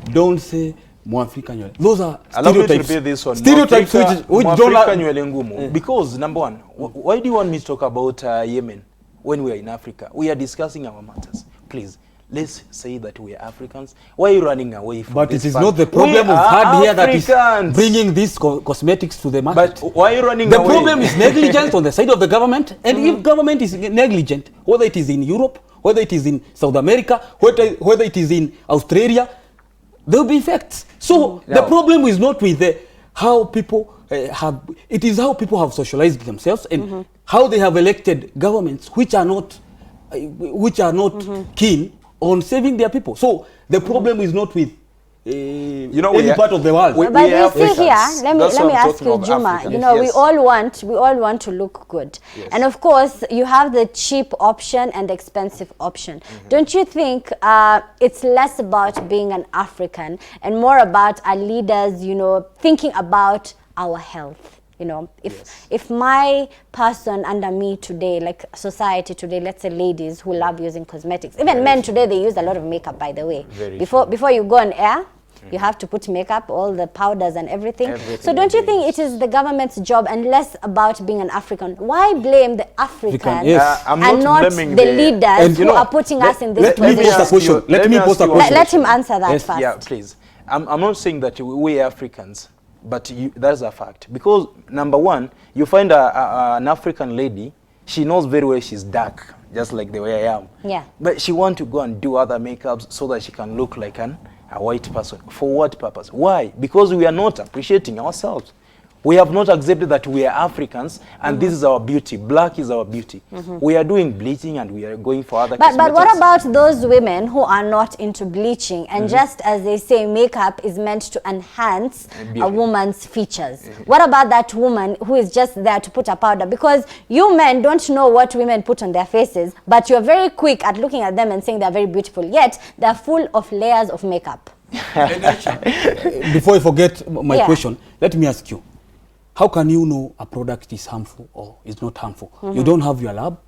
don't say Mwafrika. Those are stereotypes. This one. Stereotypes which don't. Because, number one, why do you want me to talk about Yemen when we are in Africa? We are discussing our matters. Please. Let's say that we are Africans. Why are you running away from this? But it is not the problem of hard hair that is bringing these cosmetics to the market. But why are you running away? The problem is negligence on the side of the government. And if government is negligent, whether it is in Europe, whether it is in South America, whether it is in Australia, there will be effects. So the problem is not with how people it is how people have socialized themselves, and how they have elected governments which are not keen on saving their people. So the problem is not with any part of the world. But you see here, let me ask you, Juma. Africa. You know, we all want to look good, and of course, you have the cheap option and the expensive option. Don't you think it's less about being an African and more about our leaders, you know, thinking about our health? You know, if my person under me today, like society today, let's say ladies who love using cosmetics, even men today, they use a lot of makeup, by the way. Before you go on air, you have to put makeup, all the powders and everything. So don't you think it is the government's job and less about being an African? Why blame the Africans and not the leaders who are putting us in this position? Let me pose a question. Let him answer that first. Yeah, please. I'm not saying that we Africans, but that's a fact. Because, number one, you find an African lady, she knows very well she's dark, just like the way I am. Yeah. But she wants to go and do other makeups so that she can look like a white person. For what purpose? Why? Because we are not appreciating ourselves. We have not accepted that we are Africans and this is our beauty. Black is our beauty. We are doing bleaching and we are going for other cosmetics. But what about those women who are not into bleaching and just as they say, makeup is meant to enhance a woman's features? What about that woman who is just there to put a powder? Because you men don't know what women put on their faces, but you're very quick at looking at them and saying they're very beautiful, yet they're full of layers of makeup. Before I forget my question, let me ask you, how can you know a product is harmful or is not harmful? You don't have your lab,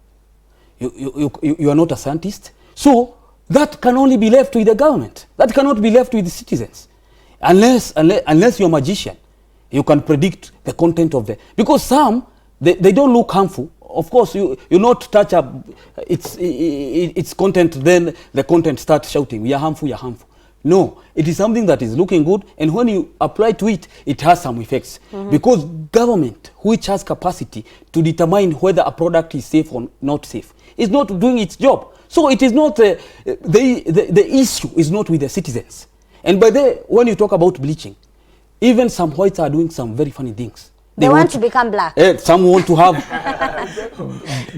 you are not a scientist, so that can only be left with the government. That cannot be left with the citizens. Unless you're a magician, you can predict the content of the, because some, they don't look harmful. Of course, you not touch up its content, then the content starts shouting, we are harmful, you're harmful. No, it is something that is looking good, and when you apply to it, it has some effects. Because government, which has capacity to determine whether a product is safe or not safe, is not doing its job. So it is not, the issue is not with the citizens. And by the when you talk about bleaching, even some whites are doing some very funny things. They want to become black. Some want to have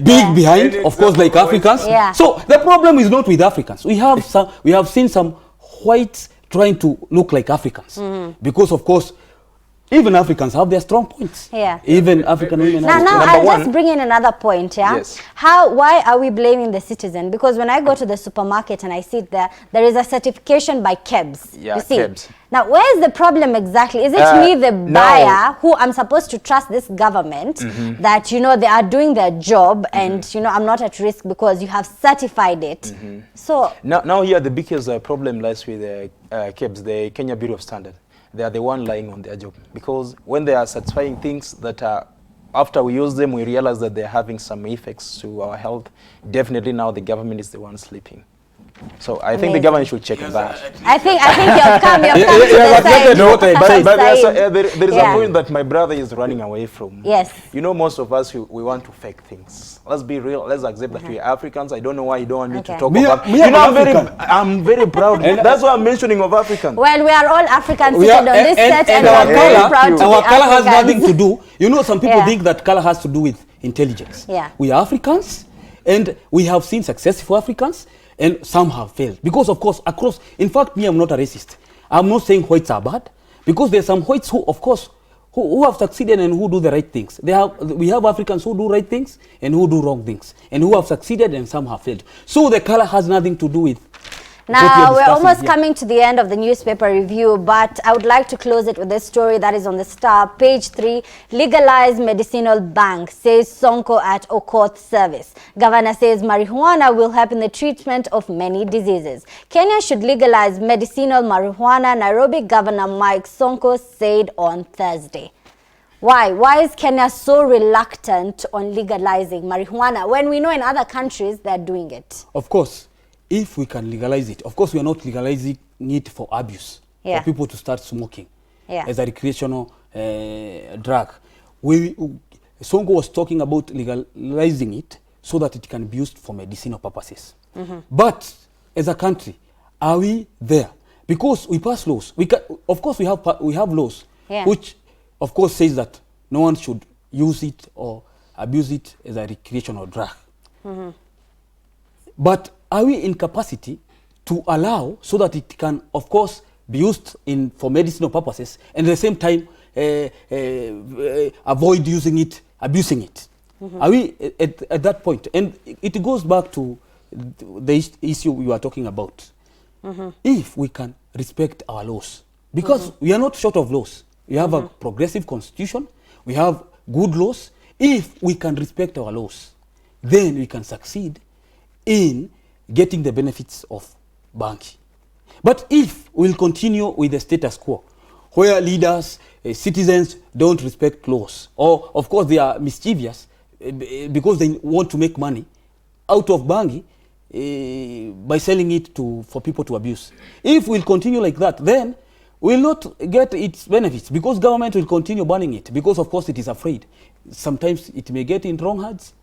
big behind, of course, like Africans. So the problem is not with Africans. We have seen some whites trying to look like Africans, because of course even Africans have their strong points. Even African women. Now I'll just bring in another point. Why are we blaming the citizen? Because when I go to the supermarket and I see there is a certification by KEBS. You see. KEBS. Now where is the problem exactly? Is it me, the buyer, who I'm supposed to trust this government that they are doing their job and I'm not at risk because you have certified it? So now here the biggest problem lies with the KEBS, the Kenya Bureau of Standard. They are the one lying on their job, because when they are certifying things that are, after we use them, we realize that they're having some effects to our health. Definitely now the government is the one sleeping. So I think the government should check on that. I think you've come to the side. But there is a point that my brother is running away from. Yes. Most of us, we want to fake things. Let's be real. Let's accept that we are Africans. I don't know why you don't want me to talk about. I'm very proud. That's why I'm mentioning of Africans. Well, we are all Africans seated on this set, and we are very proud to be Our color has Africans. nothing to do. Some people think that color has to do with intelligence. We are Africans, and we have seen successful Africans. And some have failed. Because, of course, across... In fact, me, I'm not a racist. I'm not saying whites are bad. Because there are some whites who, of course, who have succeeded and who do the right things. We have Africans who do right things and who do wrong things. And who have succeeded and some have failed. So the color has nothing to do with... Now, we're almost coming to the end of the newspaper review, but I would like to close it with this story that is on the Star. Page 3, legalized medicinal bank, says Sonko at Okoth service. Governor says marijuana will help in the treatment of many diseases. Kenya should legalize medicinal marijuana, Nairobi Governor Mike Sonko said on Thursday. Why? Why is Kenya so reluctant on legalizing marijuana when we know in other countries they're doing it? Of course. If we can legalize it, of course we are not legalizing it for abuse, for people to start smoking as a recreational drug. Sonko was talking about legalizing it so that it can be used for medicinal purposes. But as a country, are we there? Because we pass laws. Of course we have laws, which of course says that no one should use it or abuse it as a recreational drug. But are we in capacity to allow so that it can, of course, be used for medicinal purposes and at the same time avoid using it, abusing it? Are we at that point? And it goes back to the issue we were talking about. If we can respect our laws, because we are not short of laws. We have a progressive constitution. We have good laws. If we can respect our laws, then we can succeed in getting the benefits of banking. But if we'll continue with the status quo, where leaders, citizens don't respect laws, or of course they are mischievous because they want to make money out of banking by selling it for people to abuse. If we'll continue like that, then we'll not get its benefits, because government will continue banning it, because of course it is afraid. Sometimes it may get in wrong hands,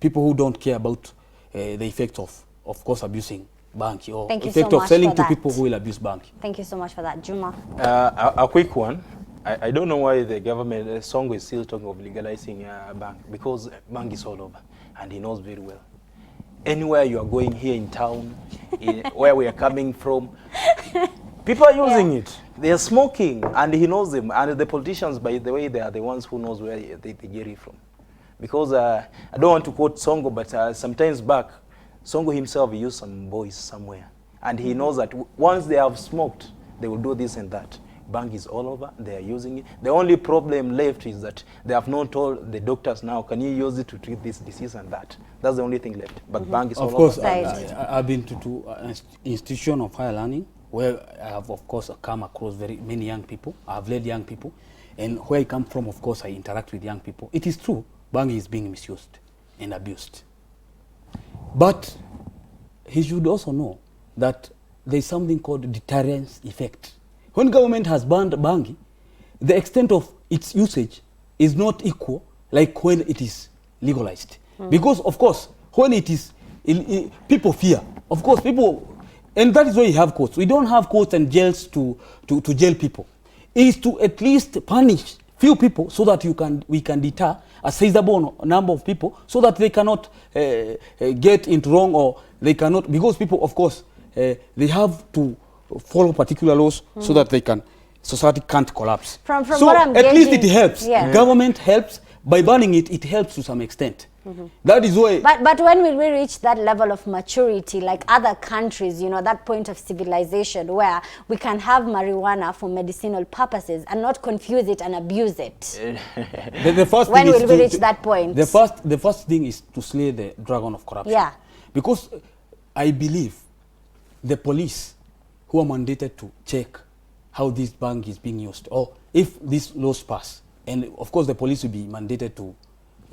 people who don't care about the effect of course, abusing bank, or effect of selling to people who will abuse bank. Thank you so much for that, Juma. A quick one. I don't know why the government, Songo is still talking of legalizing bang, because bang is all over, and he knows very well. Anywhere you are going here in town, where we are coming from, people are using it. They are smoking, and he knows them. And the politicians, by the way, they are the ones who knows where they get it from. Because I don't want to quote Songo, but sometimes back, Songo himself used some boys somewhere. And he knows that once they have smoked, they will do this and that. Bang is all over, they are using it. The only problem left is that they have not told the doctors now, can you use it to treat this disease and that? That's the only thing left. But bang is all over. Of course, I've been to an institution of higher learning where I have, of course, come across very many young people. I've led young people. And where I come from, of course, I interact with young people. It is true, bang is being misused and abused. But he should also know that there's something called deterrence effect. When government has banned bangi, the extent of its usage is not equal like when it is legalized. Because, of course, when it is, people fear. Of course, people, and that is why you have courts. We don't have courts and jails to jail people. It is to at least punish few people so that we can deter a sizable number of people so that they cannot get into wrong, or they cannot, because people, of course, they have to follow particular laws so that society can't collapse. From so what I'm at least it helps. Yeah. Government helps. By banning it, it helps to some extent. That is why. But when will we reach that level of maturity, like other countries, you know, that point of civilization where we can have marijuana for medicinal purposes and not confuse it and abuse it? The first when thing will is we reach that point? The first thing is to slay the dragon of corruption. Yeah. Because I believe the police who are mandated to check how this bank is being used, or if these laws pass, and of course the police will be mandated to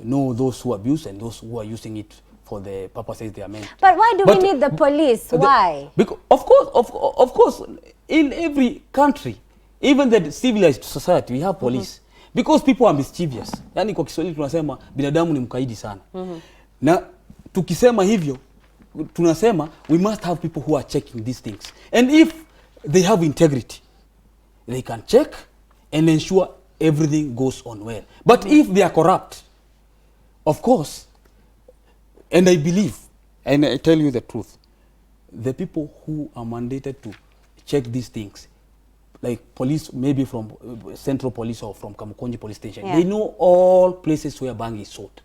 know those who abuse and those who are using it for the purposes they are meant. But why do we need the police? Why? Because of course, in every country, even the civilized society, we have police. Because people are mischievous. Yani kwa Kiswahili tunasema binadamu ni mkaidi sana. Na tukisema hivyo, tunasema we must have people who are checking these things. And if they have integrity, they can check and ensure everything goes on well. But if they are corrupt, of course, and I believe, and I tell you the truth, the people who are mandated to check these things, like police, maybe from Central Police or from Kamukonji Police Station, they know all places where bang is sold.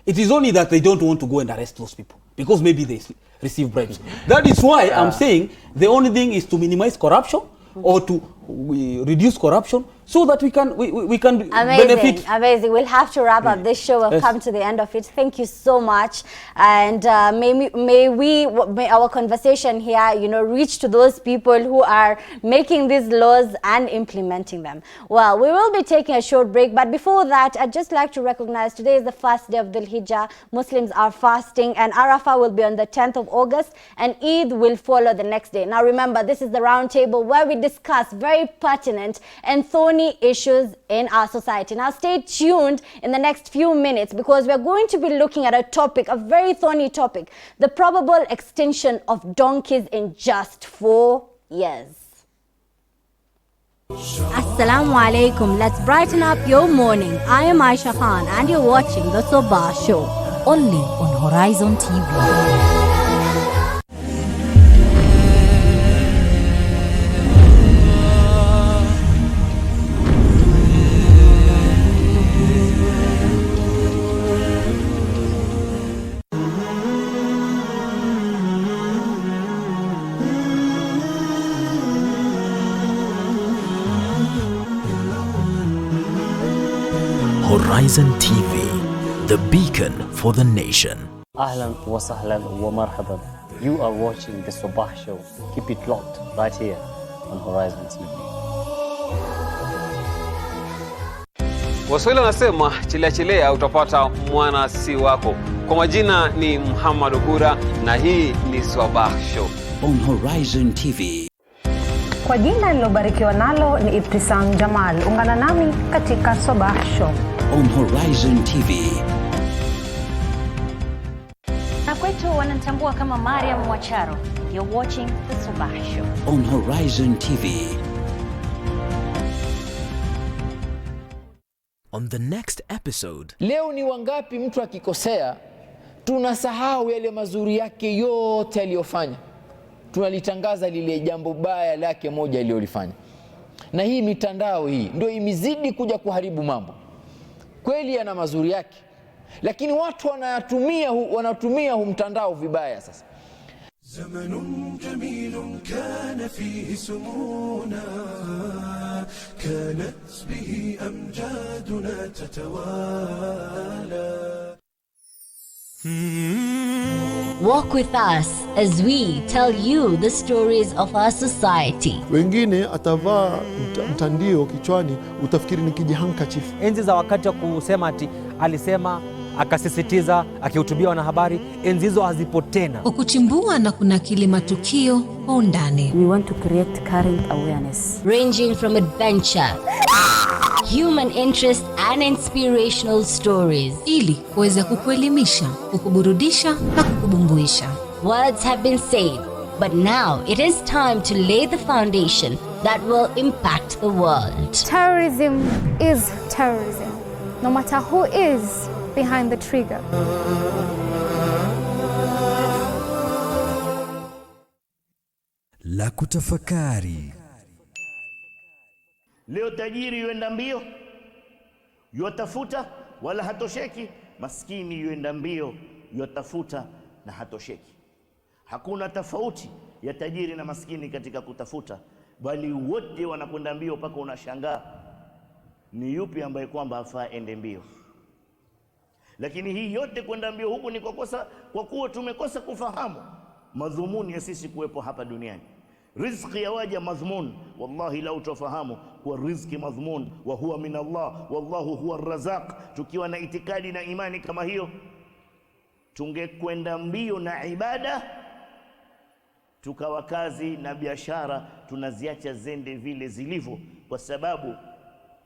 It is only that they don't want to go and arrest those people because maybe they receive bribes. That is why I'm saying the only thing is to minimize corruption or to reduce corruption so that we can benefit. Amazing. We'll have to wrap up this show. We've come to the end of it. Thank you so much. And may our conversation here, you know, reach to those people who are making these laws and implementing them. Well, we will be taking a short break. But before that, I'd just like to recognize today is the first day of Dhul Hijjah. Muslims are fasting, and Arafah will be on the 10th of August, and Eid will follow the next day. Now, remember, this is the round table where we discuss very pertinent and thorny issues in our society. Now stay tuned in the next few minutes because we're going to be looking at a topic, a very thorny topic, the probable extinction of donkeys in just 4 years. Assalamu alaikum. Let's brighten up your morning. I am Aisha Khan and you're watching the Sabah Show. Only on Horizon TV. Horizon TV, the beacon for the nation. Ahlan wa sahlan wa marhaban. You are watching the Sabah Show. Keep it locked right here on Horizon TV. Waswahili wanasema chilea utapata mwana si wako. Kwa majina ni Muhammad Ogura na hii ni Sabah Show on Horizon TV. Kwa jina nilobarikiwa nalo ni Ibtisam Jamal. Ungana nami katika Sabah Show on Horizon TV. Na kwetu wanatambua kama Mariam Wacharo. You're watching the Sabah Show on Horizon TV. On the next episode, leo ni wangapi mtu akikosea tunasahau yale mazuri yake yote aliyofanya, tunalitangaza lile jambo baya lake moja aliyolifanya. Na hii mitandao hii ndio imezidi kuja kuharibu mambo. Kweli yana mazuri yake, lakini watu wanatumia mtandao vibaya. Sasa زمن جميل كان فيه سمونا كانت به أمجادنا تتوالى. Walk with us as we tell you the stories of our society. Wengine atavaa mtandio kichwani, utafikiri ni kijihankachifu. Enzi za wakati wa kusema ati alisema, akasisitiza, akihutubia wanahabari, enzi hizo hazipo tena. Kwa kuchimbua na kunakili matukio kwa undani. We want to create current awareness. Ranging from adventure, human interest and inspirational stories. Ili kuweza kukuelimisha, kukuburudisha na kukubumbuisha. Words have been said, but now it is time to lay the foundation that will impact the world. Terrorism is terrorism, no matter who is behind the trigger. La kutafakari. Leo tajiri yuenda mbio, yuatafuta wala hatosheki. Maskini yuenda mbio, yuatafuta na hatosheki. Hakuna tofauti ya tajiri na maskini katika kutafuta, bali wote wanakwenda mbio mpaka unashangaa ni yupi ambaye kwamba afaa ende mbio. Lakini hii yote kwenda mbio huku ni kwa kuwa tumekosa kufahamu madhumuni ya sisi kuwepo hapa duniani. Riziki ya waja madhmun, wallahi lau tufahamu kwa riziki madhmun wa huwa min Allah wallahu huwa ar-Razzaq, tukiwa na itikadi na imani kama hiyo, tungekwenda mbio na ibada, tukawa kazi na biashara tunaziacha zende vile zilivyo, kwa sababu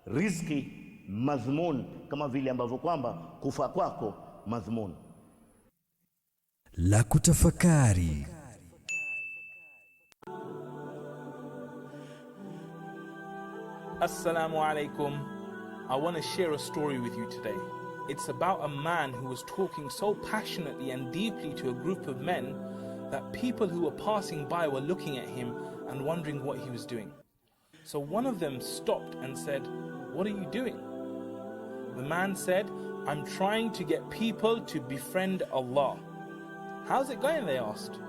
riziki madhmun, kama vile ambavyo kwamba kufa kwako madhmun. La kutafakari. Assalamu alaikum. I want to share a story with you today. It's about a man who was talking so passionately and deeply to a group of men that people who were passing by were looking at him and wondering what he was doing. So one of them stopped and said, "What are you doing?" The man said, "I'm trying to get people to befriend Allah." "How's it going?" they asked.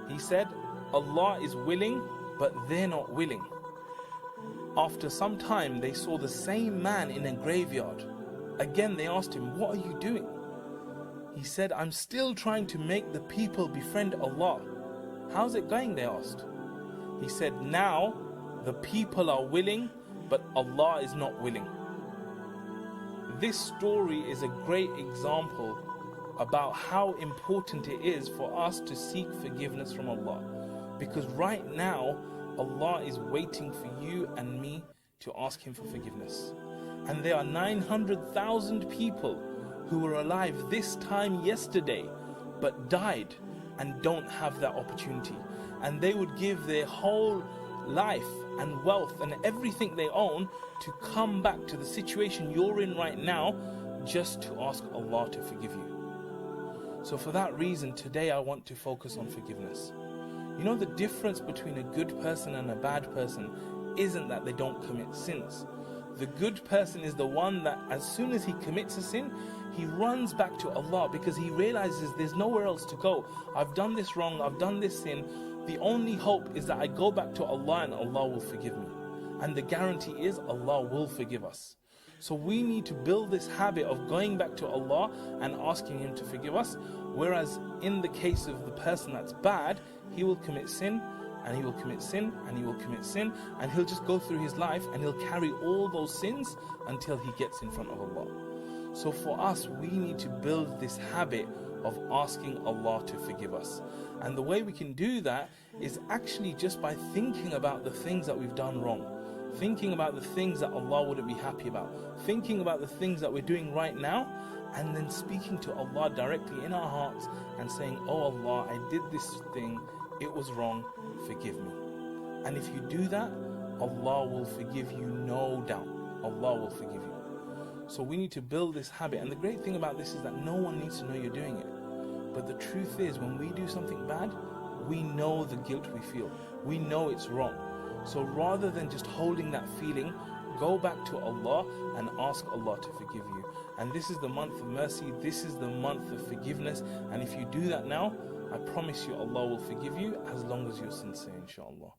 He said, "Allah is willing, but they're not willing." After some time, they saw the same man in a graveyard. Again, they asked him, "What are you doing?" He said, "I'm still trying to make the people befriend Allah." "How's it going?" they asked. He said, "Now the people are willing, but Allah is not willing." This story is a great example about how important it is for us to seek forgiveness from Allah. Because right now, Allah is waiting for you and me to ask Him for forgiveness. And there are 900,000 people who were alive this time yesterday but died and don't have that opportunity. And they would give their whole life and wealth and everything they own to come back to the situation you're in right now just to ask Allah to forgive you. So for that reason, today I want to focus on forgiveness. You know, the difference between a good person and a bad person isn't that they don't commit sins. The good person is the one that as soon as he commits a sin, he runs back to Allah because he realizes there's nowhere else to go. I've done this wrong, I've done this sin. The only hope is that I go back to Allah and Allah will forgive me. And the guarantee is Allah will forgive us. So we need to build this habit of going back to Allah and asking Him to forgive us. Whereas in the case of the person that's bad, he will commit sin, and he will commit sin, and he will commit sin, and he'll just go through his life and he'll carry all those sins until he gets in front of Allah. So for us, we need to build this habit of asking Allah to forgive us. And the way we can do that is actually just by thinking about the things that we've done wrong. Thinking about the things that Allah wouldn't be happy about. Thinking about the things that we're doing right now, and then speaking to Allah directly in our hearts and saying, "Oh Allah, I did this thing, it was wrong, forgive me." And if you do that, Allah will forgive you, no doubt. Allah will forgive you. So we need to build this habit. And the great thing about this is that no one needs to know you're doing it. But the truth is, when we do something bad, we know the guilt we feel. We know it's wrong. So rather than just holding that feeling, go back to Allah and ask Allah to forgive you. And this is the month of mercy. This is the month of forgiveness. And if you do that now, I promise you Allah will forgive you as long as you're sincere, inshallah.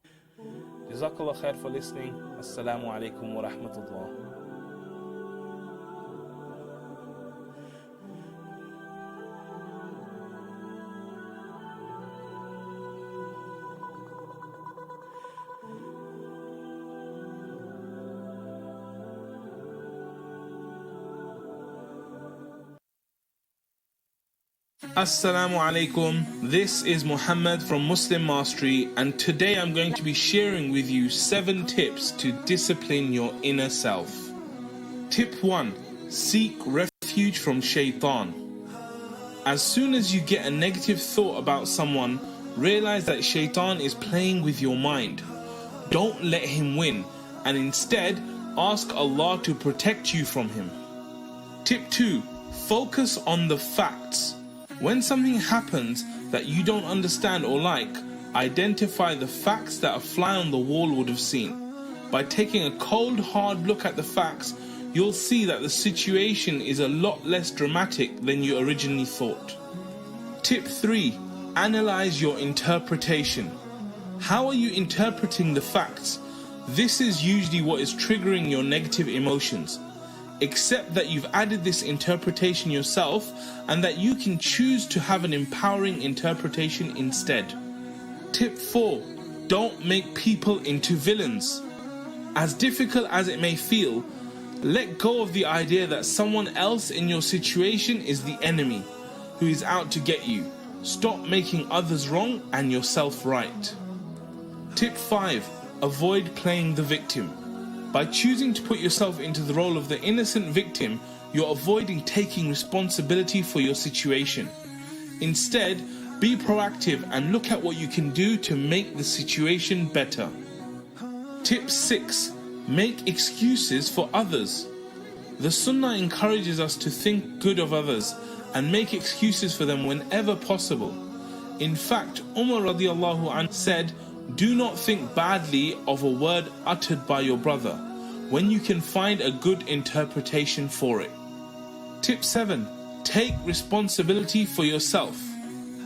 Jazakallah khair for listening. Assalamu alaikum wa rahmatullah. Assalamu alaikum. This is Muhammad from Muslim Mastery, and today I'm going to be sharing with you 7 tips to discipline your inner self. Tip 1. Seek refuge from shaitan. As soon as you get a negative thought about someone, realize that shaitan is playing with your mind. Don't let him win, and instead ask Allah to protect you from him. Tip 2. Focus on the facts. When something happens that you don't understand or like, identify the facts that a fly on the wall would have seen. By taking a cold, hard look at the facts, you'll see that the situation is a lot less dramatic than you originally thought. Tip 3. Analyze your interpretation. How are you interpreting the facts? This is usually what is triggering your negative emotions. Accept that you've added this interpretation yourself and that you can choose to have an empowering interpretation instead. Tip 4. Don't make people into villains. As difficult as it may feel, let go of the idea that someone else in your situation is the enemy who is out to get you. Stop making others wrong and yourself right. Tip 5. Avoid playing the victim. By choosing to put yourself into the role of the innocent victim, you're avoiding taking responsibility for your situation. Instead, be proactive and look at what you can do to make the situation better. Tip 6. Make excuses for others. The Sunnah encourages us to think good of others and make excuses for them whenever possible. In fact, Umar radiallahu anhu said, "Do not think badly of a word uttered by your brother when you can find a good interpretation for it." Tip 7. Take responsibility for yourself.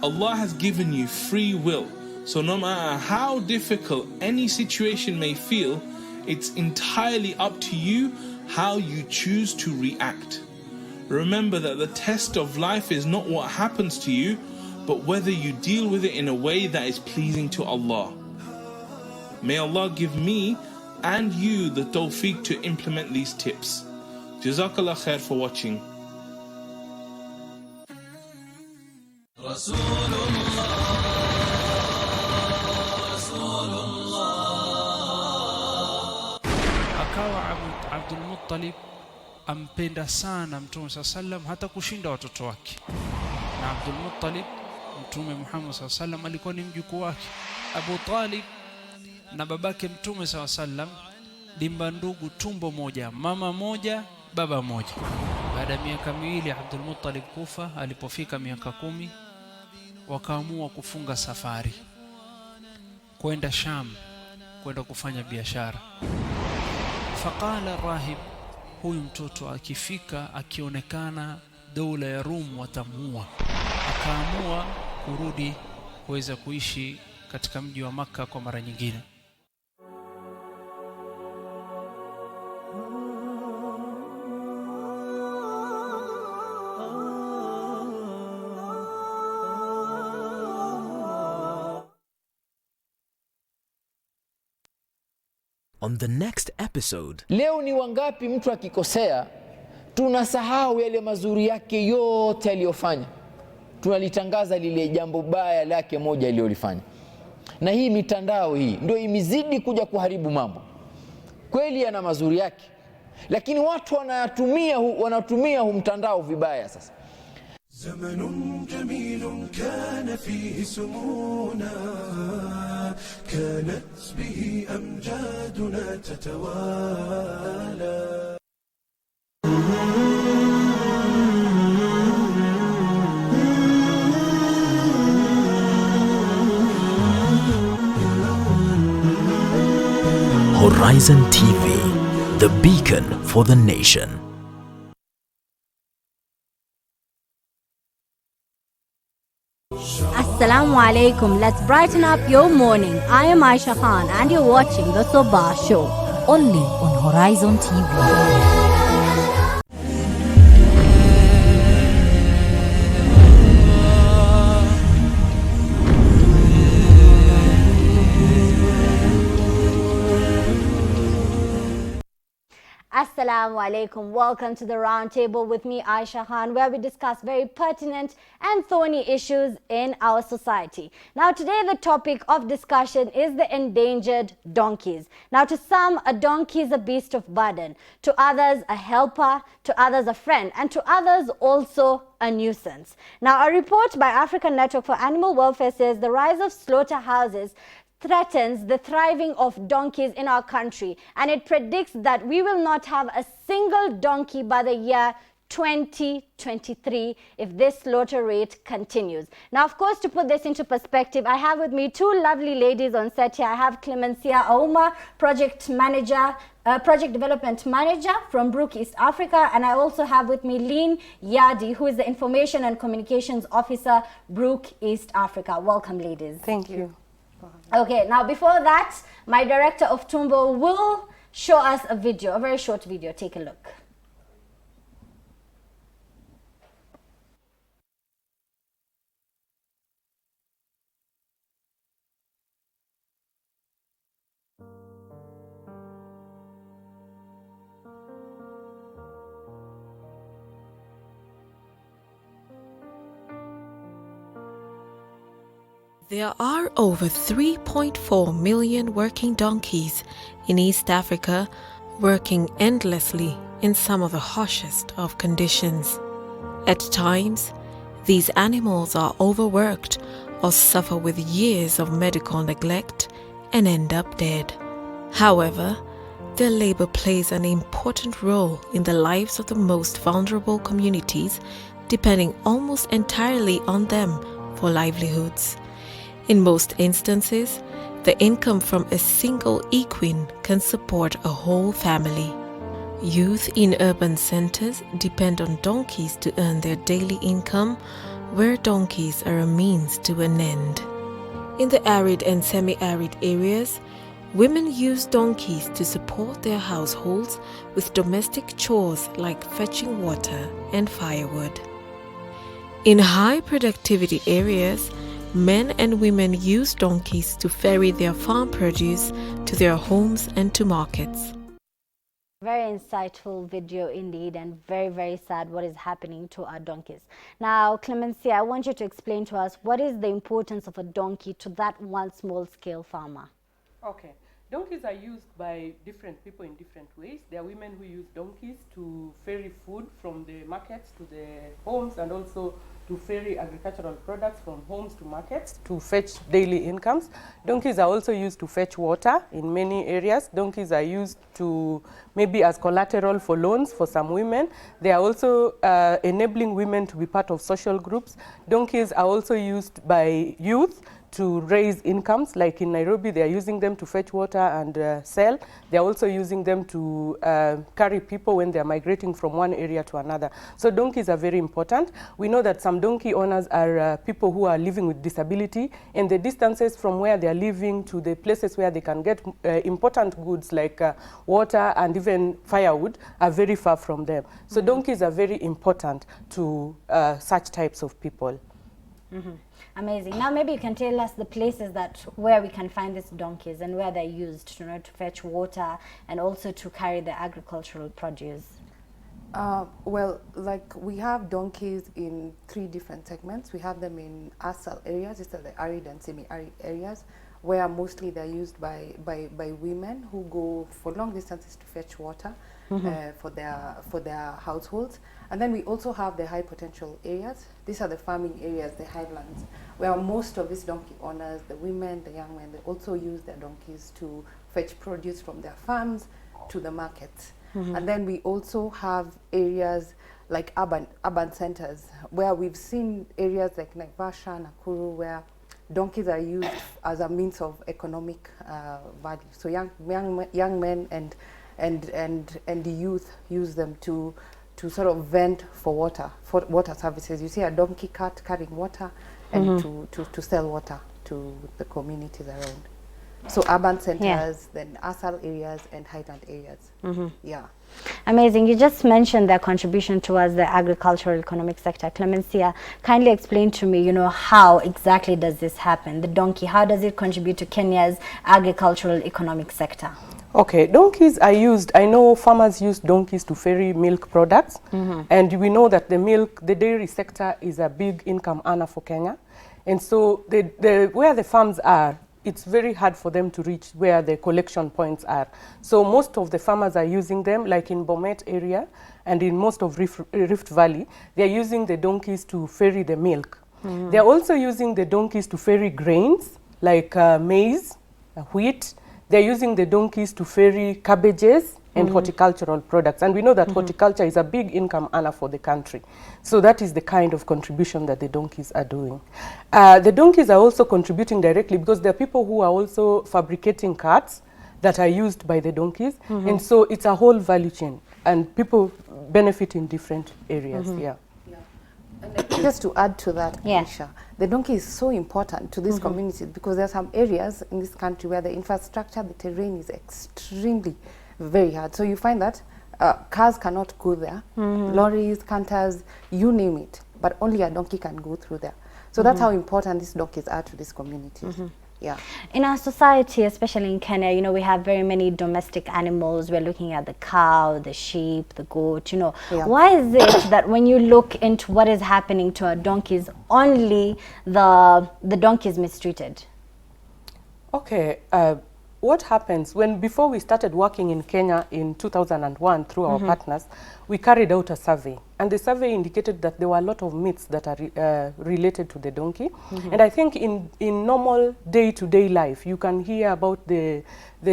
Allah has given you free will, so no matter how difficult any situation may feel, it's entirely up to you how you choose to react. Remember that the test of life is not what happens to you, but whether you deal with it in a way that is pleasing to Allah. May Allah give me and you the tawfiq to implement these tips. Jazakallah khair for watching. Akawa Abdul Muttalib ampenda sana Mtume sallam hata kushinda watoto wake. Na Abdul Muttalib, Mtume Muhammad sallam alikuwa ni mjukuu wake. Abu Talib na babake Mtume sallam limba ndugu tumbo moja, mama moja, baba moja. Baada ya miaka miwili Abdul Muttalib kufa, alipofika miaka 10 wakaamua kufunga safari kwenda Sham, kwenda kufanya biashara. Faqala rahib, huyu mtoto akifika akionekana dola ya Rum watamuua. Akaamua kurudi kuweza kuishi katika mji wa Makka kwa mara nyingine. On the next episode, leo ni wangapi mtu akikosea tunasahau yale mazuri yake yote aliyofanya, tunalitangaza lile jambo baya lake moja aliyolifanya. Na hii mitandao hii ndio imezidi kuja kuharibu mambo. Kweli yana mazuri yake, lakini watu wanatumia mtandao vibaya. Sasa زمن جميل كان فيه سمونا كانت به أمجادنا تتوالى Horizon TV, the beacon for the nation. Assalamu alaikum. Let's brighten up your morning. I am Aisha Khan and you're watching the Sabah Show. Only on Horizon TV. Assalamu alaikum. Welcome to the round table with me, Aisha Khan, where we discuss very pertinent and thorny issues in our society. Now, today the topic of discussion is the endangered donkeys. Now, to some, a donkey is a beast of burden. To others, a helper. To others, a friend. And to others, also a nuisance. Now, a report by African Network for Animal Welfare says the rise of slaughterhouses threatens the thriving of donkeys in our country, and it predicts that we will not have a single donkey by the year 2023 if this slaughter rate continues. Now, of course, to put this into perspective, I have with me two lovely ladies on set here. I have Clemencia Auma, project development manager from Brook East Africa, and I also have with me Lynn Yadi, who is the information and communications officer, Brook East Africa. Welcome, ladies. Thank you. Okay, now before that, my director of Tumbo will show us a video, a very short video. Take a look. There are over 3.4 million working donkeys in East Africa, working endlessly in some of the harshest of conditions. At times, these animals are overworked or suffer with years of medical neglect and end up dead. However, their labor plays an important role in the lives of the most vulnerable communities, depending almost entirely on them for livelihoods. In most instances, the income from a single equine can support a whole family. Youth in urban centers depend on donkeys to earn their daily income, where donkeys are a means to an end. In the arid and semi-arid areas, women use donkeys to support their households with domestic chores like fetching water and firewood. In high productivity areas, men and women use donkeys to ferry their farm produce to their homes and to markets. Very insightful video indeed, and very, very sad what is happening to our donkeys. Now, Clemencia, I want you to explain to us what is the importance of a donkey to that one small-scale farmer. Okay. Donkeys are used by different people in different ways. There are women who use donkeys to ferry food from the markets to the homes, and also to ferry agricultural products from homes to markets to fetch daily incomes. Donkeys are also used to fetch water in many areas. Donkeys are used to maybe as collateral for loans for some women. They are also enabling women to be part of social groups. Donkeys are also used by youth to raise incomes, like in Nairobi, they are using them to fetch water and sell. They are also using them to carry people when they are migrating from one area to another. So donkeys are very important. We know that some donkey owners are people who are living with disability, and the distances from where they are living to the places where they can get important goods like water and even firewood are very far from them. So donkeys are very important to such types of people. Amazing. Now maybe you can tell us the places where we can find these donkeys and where they're used to fetch water and also to carry the agricultural produce. Well, like we have donkeys in 3 different segments. We have them in ASAL areas, these are the arid and semi-arid areas, where mostly they're used by women who go for long distances to fetch water for their households. And then we also have the high potential areas. These are the farming areas, the highlands, where most of these donkey owners, the women, the young men, they also use their donkeys to fetch produce from their farms to the markets. And then we also have areas like urban centers, where we've seen areas like Naivasha, Nakuru, where donkeys are used as a means of economic value. So young men and the youth use them to sort of vent for water services. You see a donkey cart carrying water and to sell water to the communities around. So urban centers, then ASAL areas and highland areas. Yeah. Amazing. You just mentioned their contribution towards the agricultural economic sector. Clemencia, kindly explain to me, how exactly does this happen? The donkey, how does it contribute to Kenya's agricultural economic sector? Okay, donkeys are used, I know farmers use donkeys to ferry milk products, and we know that the dairy sector is a big income earner for Kenya. And so where the farms are, it's very hard for them to reach where the collection points are. So most of the farmers are using them, like in Bomet area and in most of Rift Valley, they're using the donkeys to ferry the milk. They're also using the donkeys to ferry grains, like maize, wheat. They're using the donkeys to ferry cabbages and horticultural products. And we know that horticulture is a big income earner for the country. So that is the kind of contribution that the donkeys are doing. The donkeys are also contributing directly because there are people who are also fabricating carts that are used by the donkeys. And so it's a whole value chain and people benefit in different areas. Just to add to that, Isha, the donkey is so important to these communities because there are some areas in this country where the infrastructure, the terrain is extremely very hard. So you find that cars cannot go there, lorries, canters, you name it, but only a donkey can go through there. So that's how important these donkeys are to these communities. Yeah. In our society, especially in Kenya, we have very many domestic animals. We're looking at the cow, the sheep, the goat, Why is it that when you look into what is happening to our donkeys, only the donkey is mistreated? Okay, what happens before we started working in Kenya in 2001 through our partners, we carried out a survey. And the survey indicated that there were a lot of myths that are related to the donkey. And I think in normal day-to-day life, you can hear about the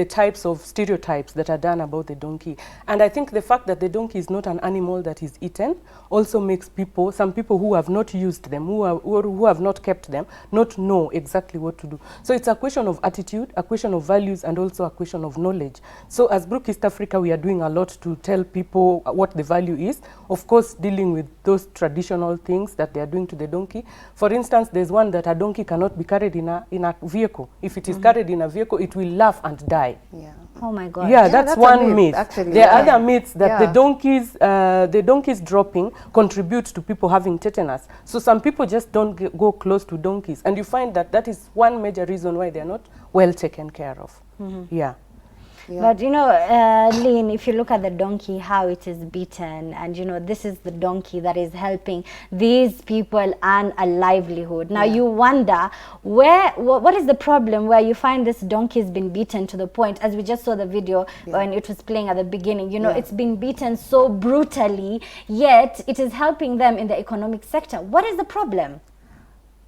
types of stereotypes that are done about the donkey. And I think the fact that the donkey is not an animal that is eaten also makes some people who have not used them, who have not kept them, not know exactly what to do. So it's a question of attitude, a question of values, and also a question of knowledge. So as Brook East Africa, we are doing a lot to tell people what the value is. Of course, dealing with those traditional things that they are doing to the donkey. For instance, there's one that a donkey cannot be carried in a vehicle. If it is carried in a vehicle, it will laugh and die. Yeah. Oh my God. Yeah, that's one myth. Actually, there are other myths that the donkeys dropping contribute to people having tetanus. So some people just don't go close to donkeys. And you find that is one major reason why they're not well taken care of. Yeah. But Lynn, if you look at the donkey, how it is beaten, and this is the donkey that is helping these people earn a livelihood. Now you wonder what is the problem where you find this donkey has been beaten to the point, as we just saw the video when it was playing at the beginning, it's been beaten so brutally, yet it is helping them in the economic sector. What is the problem?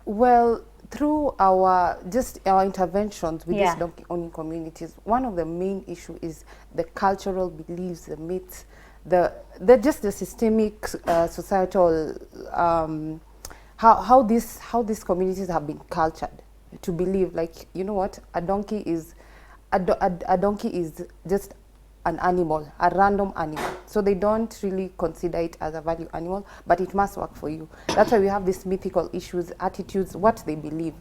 Well, through our interventions with these donkey owning communities, one of the main issue is the cultural beliefs, the myths, the systemic societal how these communities have been cultured to believe, like, a donkey is just an animal, a random animal. So they don't really consider it as a value animal, but it must work for you. That's why we have these mythical issues, attitudes, what they believe.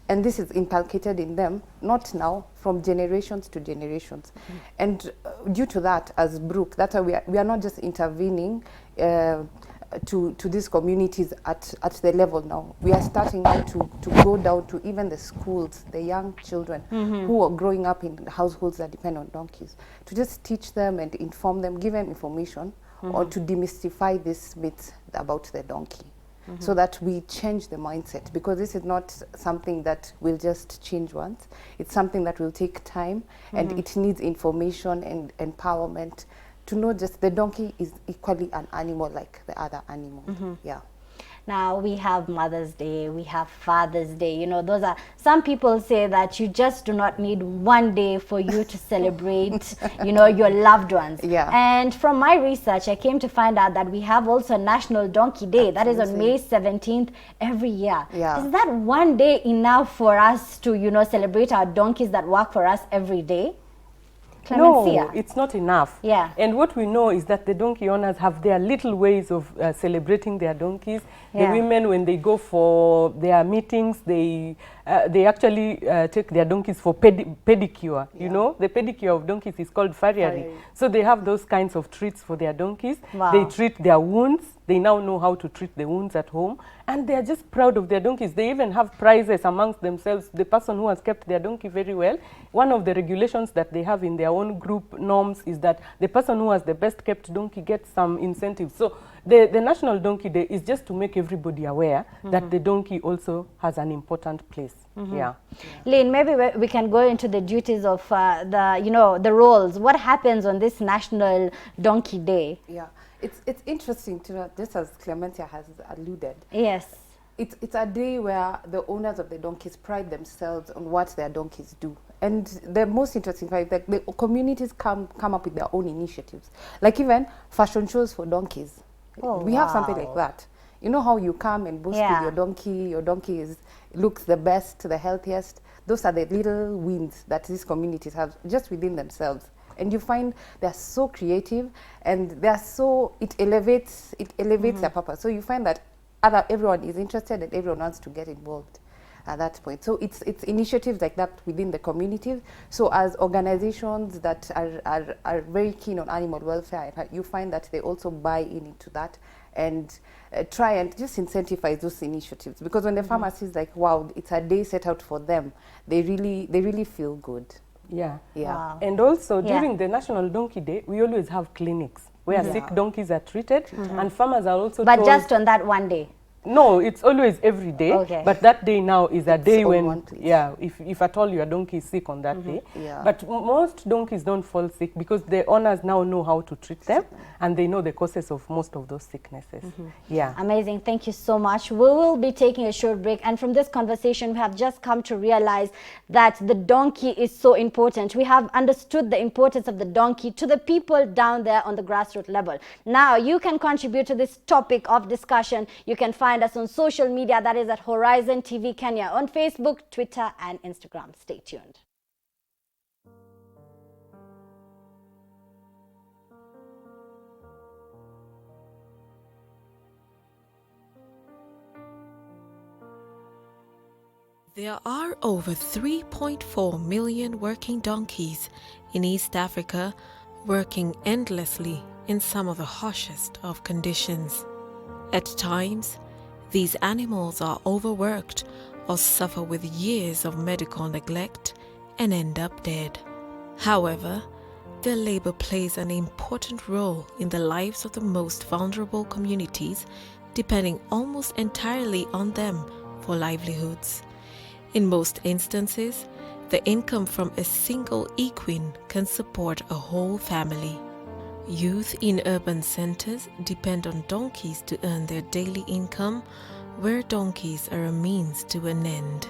And this is inculcated in them, not now, from generations to generations. And due to that, as Brook, that's why we are not just intervening to these communities at the level now. We are starting now to go down to even the schools, the young children who are growing up in households that depend on donkeys, to just teach them and inform them, give them information, or to demystify this myth about the donkey, so that we change the mindset, because this is not something that will just change once. It's something that will take time, and it needs information and empowerment to know just the donkey is equally an animal like the other animal. Yeah. Now we have Mother's Day, we have Father's Day. You know, those are, some people say that you just do not need one day for you to celebrate, you know, your loved ones. Yeah. And from my research, I came to find out that we have also National Donkey Day. That is on May 17th every year. Yeah. Is that one day enough for us to, you know, celebrate our donkeys that work for us every day? No, it's not enough. Yeah. And what we know is that the donkey owners have their little ways of celebrating their donkeys. Yeah. The women, when they go for their meetings, they actually take their donkeys for pedicure. You know, the pedicure of donkeys is called farriering. So they have those kinds of treats for their donkeys. Wow. They treat their wounds. They now know how to treat the wounds at home. And they are just proud of their donkeys. They even have prizes amongst themselves. The person who has kept their donkey very well, one of the regulations that they have in their own group norms is that the person who has the best kept donkey gets some incentives. So the National Donkey Day is just to make everybody aware that the donkey also has an important place. Yeah. Lynn, maybe we can go into the duties of the roles. What happens on this National Donkey Day? Yeah. It's interesting to know, just as Clementia has alluded. Yes. It's a day where the owners of the donkeys pride themselves on what their donkeys do. And the most interesting part is that the communities come up with their own initiatives. Like even fashion shows for donkeys. We have something like that. You know how you come and boast with your donkey looks the best, the healthiest. Those are the little wins that these communities have just within themselves. And you find they're so creative, and they're so, it elevates their purpose. So you find that everyone is interested and everyone wants to get involved at that point. So it's initiatives like that within the communities. So as organizations that are very keen on animal welfare, you find that they also buy into that and try and just incentivize those initiatives. Because when the farmer sees like, wow, it's a day set out for them, they really feel good. Yeah. Yeah. Wow. And also during the National Donkey Day, we always have clinics where sick donkeys are treated, and farmers are also But told, just on that one day? No, it's always every day. Okay. But that day now is a day when, if at all your donkey is sick on that day. Yeah. But most donkeys don't fall sick because the owners now know how to treat them, and they know the causes of most of those sicknesses. Yeah. Amazing. Thank you so much. We will be taking a short break, and from this conversation we have just come to realize that the donkey is so important. We have understood the importance of the donkey to the people down there on the grassroots level. Now you can contribute to this topic of discussion. You can find us on social media, that is at Horizontv Kenya, on Facebook, Twitter and Instagram. Stay tuned. There are over 3.4 million working donkeys in East Africa, working endlessly in some of the harshest of conditions. At times, these animals are overworked or suffer with years of medical neglect and end up dead. However, their labor plays an important role in the lives of the most vulnerable communities, depending almost entirely on them for livelihoods. In most instances, the income from a single equine can support a whole family. Youth in urban centers depend on donkeys to earn their daily income, where donkeys are a means to an end.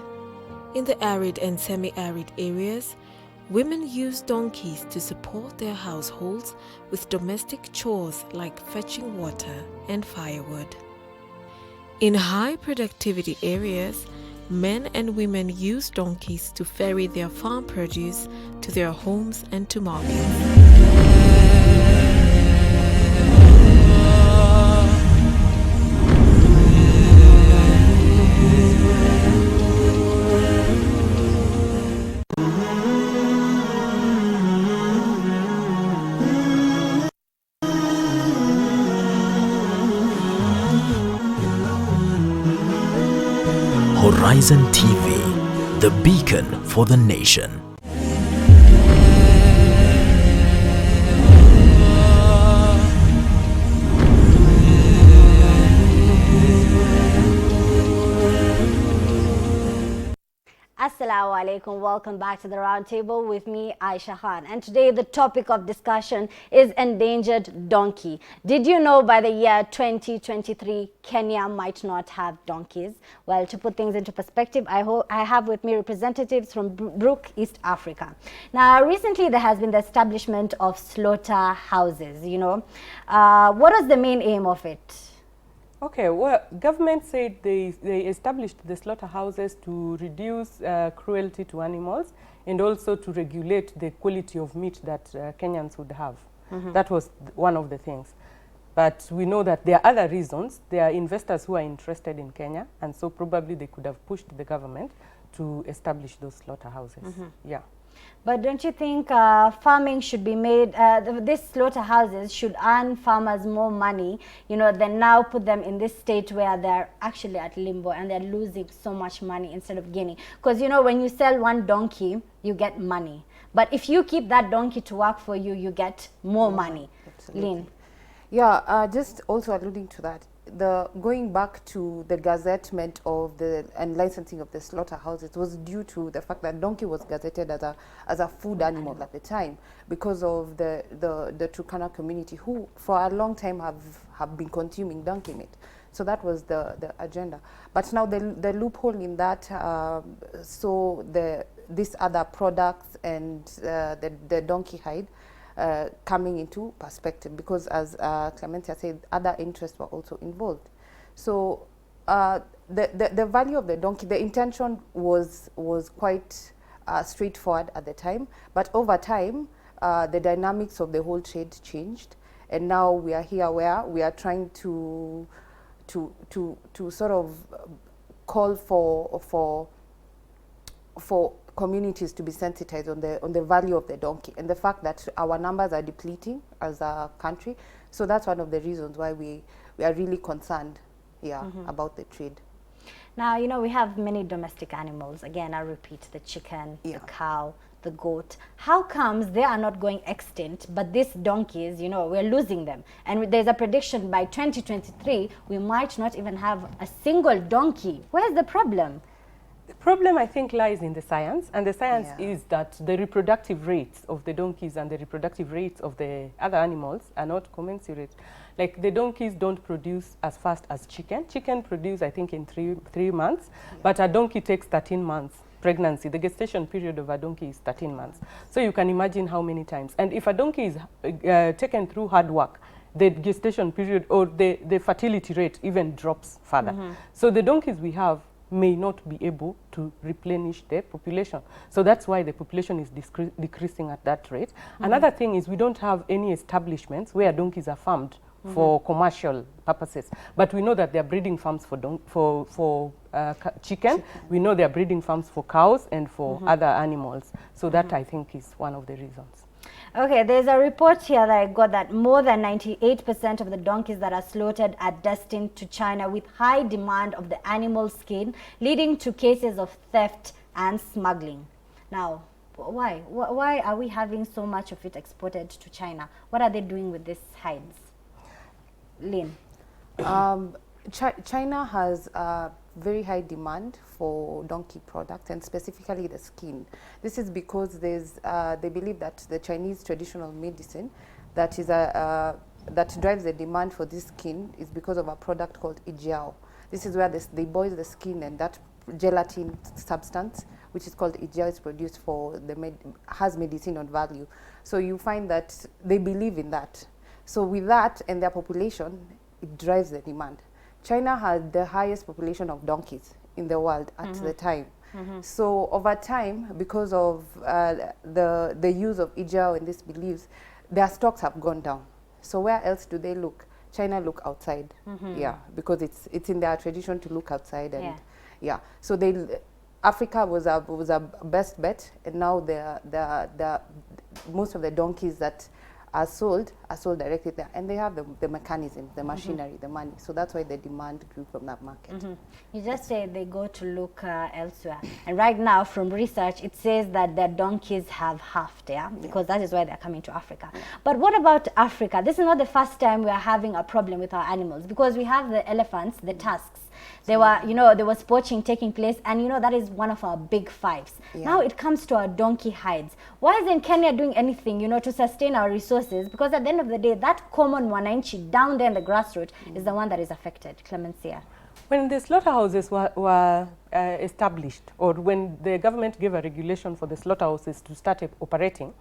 In the arid and semi-arid areas, women use donkeys to support their households with domestic chores like fetching water and firewood. In high productivity areas, men and women use donkeys to ferry their farm produce to their homes and to markets. Horizon TV, the beacon for the nation. Assalamu alaikum. Welcome back to the round table with me, Aisha Khan. And today the topic of discussion is endangered donkey. Did you know by the year 2023, Kenya might not have donkeys? Well, to put things into perspective, I have with me representatives from Brook, East Africa. Now, recently there has been the establishment of slaughterhouses, you know. What was the main aim of it? Okay, well, government said they established the slaughterhouses to reduce cruelty to animals and also to regulate the quality of meat that Kenyans would have. That was one of the things. But we know that there are other reasons. There are investors who are interested in Kenya, and so probably they could have pushed the government to establish those slaughterhouses. Yeah. But don't you think farming should be made, these slaughterhouses should earn farmers more money, you know, than now put them in this state where they're actually at limbo and they're losing so much money instead of gaining? Because, you know, when you sell one donkey, you get money. But if you keep that donkey to work for you, you get more money. Lynn? Yeah, just also alluding to that, going back to the gazettement of and licensing of the slaughterhouses was due to the fact that donkey was gazetted as a food animal at the time because of the Turkana community who for a long time have been consuming donkey meat. So that was the agenda. But now the loophole in that, so these other products and the donkey hide coming into perspective, because as Clementia said, other interests were also involved. So the value of the donkey, the intention was quite straightforward at the time, but over time the dynamics of the whole trade changed, and now we are here where we are trying to sort of call for communities to be sensitized on the value of the donkey and the fact that our numbers are depleting as a country. So that's one of the reasons why we are really concerned about the trade. Now, you know, we have many domestic animals. Again, I repeat, the chicken, the cow, the goat. How comes they are not going extinct, but these donkeys, you know, we're losing them? And there's a prediction by 2023, we might not even have a single donkey. Where's the problem? The problem, I think, lies in the science, and the science is that the reproductive rates of the donkeys and the reproductive rates of the other animals are not commensurate. Like the donkeys don't produce as fast as chicken. Chicken produce, I think, in three months, but a donkey takes 13 months pregnancy. The gestation period of a donkey is 13 months. So you can imagine how many times. And if a donkey is taken through hard work, the gestation period or the fertility rate even drops further. So the donkeys we have may not be able to replenish the population. So that's why the population is decreasing at that rate. Another thing is we don't have any establishments where donkeys are farmed for commercial purposes. But we know that there are breeding farms for chicken. We know there are breeding farms for cows and for other animals. So that, I think, is one of the reasons. Okay, there's a report here that I got that more than 98% of the donkeys that are slaughtered are destined to China with high demand of the animal skin, leading to cases of theft and smuggling. Now, why? Why are we having so much of it exported to China? What are they doing with these hides? Lynn? China has very high demand for donkey products, and specifically the skin. This is because they believe that the Chinese traditional medicine that drives the demand for this skin is because of a product called ijiao. This is where they boil the skin, and that gelatin substance, which is called ijiao, is produced for has medicinal value. So you find that they believe in that. So with that and their population, it drives the demand. China had the highest population of donkeys in the world at the time. So over time, because of the use of ijiao and these beliefs, their stocks have gone down. So where else do they look? China look outside, because it's in their tradition to look outside, and so Africa was a best bet, and now most of the donkeys that are sold directly there, and they have the mechanism, the machinery, the money. So that's why the demand grew from that market. You just say they go to look elsewhere, and right now from research it says that their donkeys have halved, because that is why they're coming to Africa. But what about Africa? This is not the first time we are having a problem with our animals, because we have the elephants, the tusks. There was poaching taking place, and that is one of our big fives. Now it comes to our donkey hides. Why isn't Kenya doing anything, to sustain our resources? Because at the end of the day, that common mwananchi down there in the grassroots is the one that is affected. Clemencia. When the slaughterhouses were established, or when the government gave a regulation for the slaughterhouses to start operating,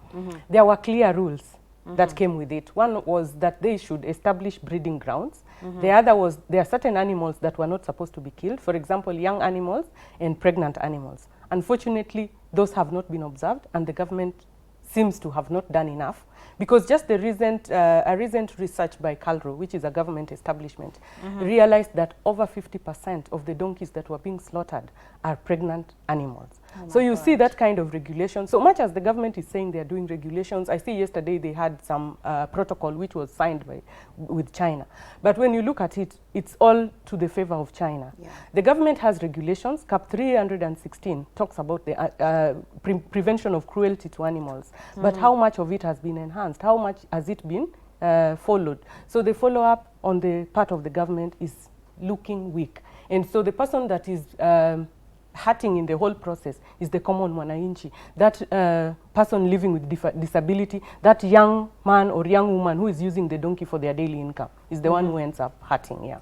there were clear rules that came with it. One was that they should establish breeding grounds. The other was there are certain animals that were not supposed to be killed. For example, young animals and pregnant animals. Unfortunately, those have not been observed, and the government seems to have not done enough, because just the recent research by Calro, which is a government establishment, realized that over 50% of the donkeys that were being slaughtered are pregnant animals. So you see that kind of regulation. So much as the government is saying they are doing regulations, I see yesterday they had some protocol which was signed with China. But when you look at it, it's all to the favor of China. The government has regulations. Cap 316 talks about the prevention of cruelty to animals. But how much of it has been enhanced? How much has it been followed? So the follow-up on the part of the government is looking weak. And so the person that is hurting in the whole process is the common mwananchi, that person living with disability, that young man or young woman who is using the donkey for their daily income is the one who ends up hurting.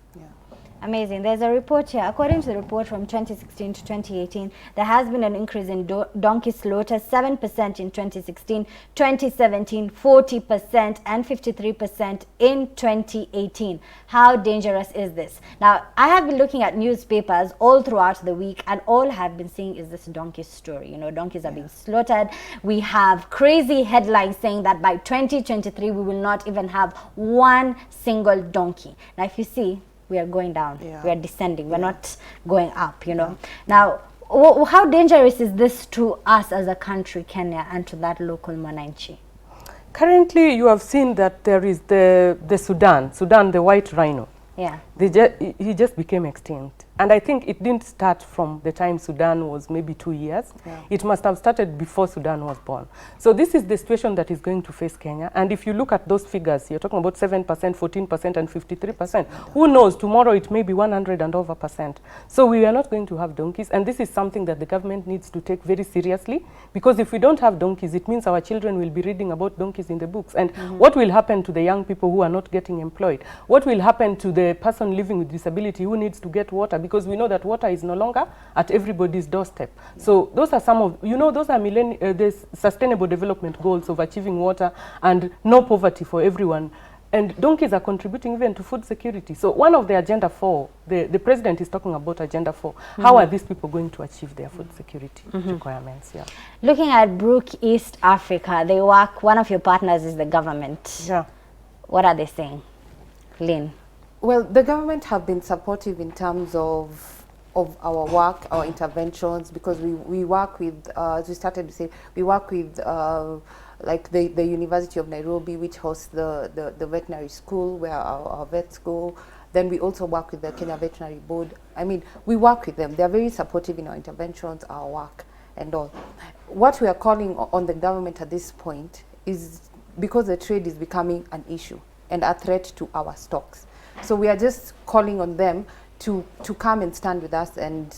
Amazing. There's a report here. According to the report from 2016 to 2018, there has been an increase in donkey slaughter, 7% in 2016, 2017, 40%, and 53% in 2018. How dangerous is this? Now, I have been looking at newspapers all throughout the week, and all I have been seeing is this donkey story. Donkeys are being slaughtered. We have crazy headlines saying that by 2023, we will not even have one single donkey. Now, if you see, we are going down, we are descending, we're not going up, Now, how dangerous is this to us as a country, Kenya, and to that local mwananchi? Currently, you have seen that there is the Sudan, the white rhino. He just became extinct. And I think it didn't start from the time Sudan was maybe 2 years. It must have started before Sudan was born. So this is the situation that is going to face Kenya. And if you look at those figures, you're talking about 7%, 14%, and 53%. Who knows, tomorrow it may be 100 and over %. So we are not going to have donkeys. And this is something that the government needs to take very seriously. Because if we don't have donkeys, it means our children will be reading about donkeys in the books. And what will happen to the young people who are not getting employed? What will happen to the person living with disability who needs to get water? Because we know that water is no longer at everybody's doorstep. So those are some of, those are the sustainable development goals of achieving water and no poverty for everyone. And donkeys are contributing even to food security. So one of the Agenda 4, the president is talking about Agenda 4. How are these people going to achieve their food security requirements? Looking at Brook East Africa, they work, one of your partners is the government. What are they saying? Lynn? Well, the government have been supportive in terms of our work, our interventions, because we work with, as we started to say, we work with like the University of Nairobi, which hosts the veterinary school where our vets go. Then we also work with the Kenya Veterinary Board. I mean, we work with them. They're very supportive in our interventions, our work, and all. What we are calling on the government at this point is because the trade is becoming an issue and a threat to our stocks. So we are just calling on them to come and stand with us and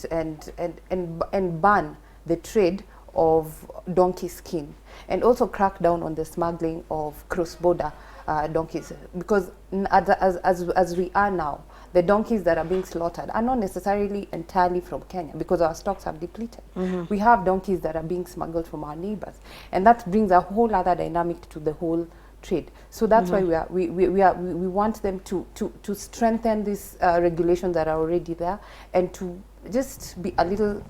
ban the trade of donkey skin, and also crack down on the smuggling of cross-border donkeys. Because as we are now, the donkeys that are being slaughtered are not necessarily entirely from Kenya, because our stocks have depleted. We have donkeys that are being smuggled from our neighbors, and that brings a whole other dynamic to the whole trade. So that's why we want them to strengthen these regulations that are already there, and to just be a little,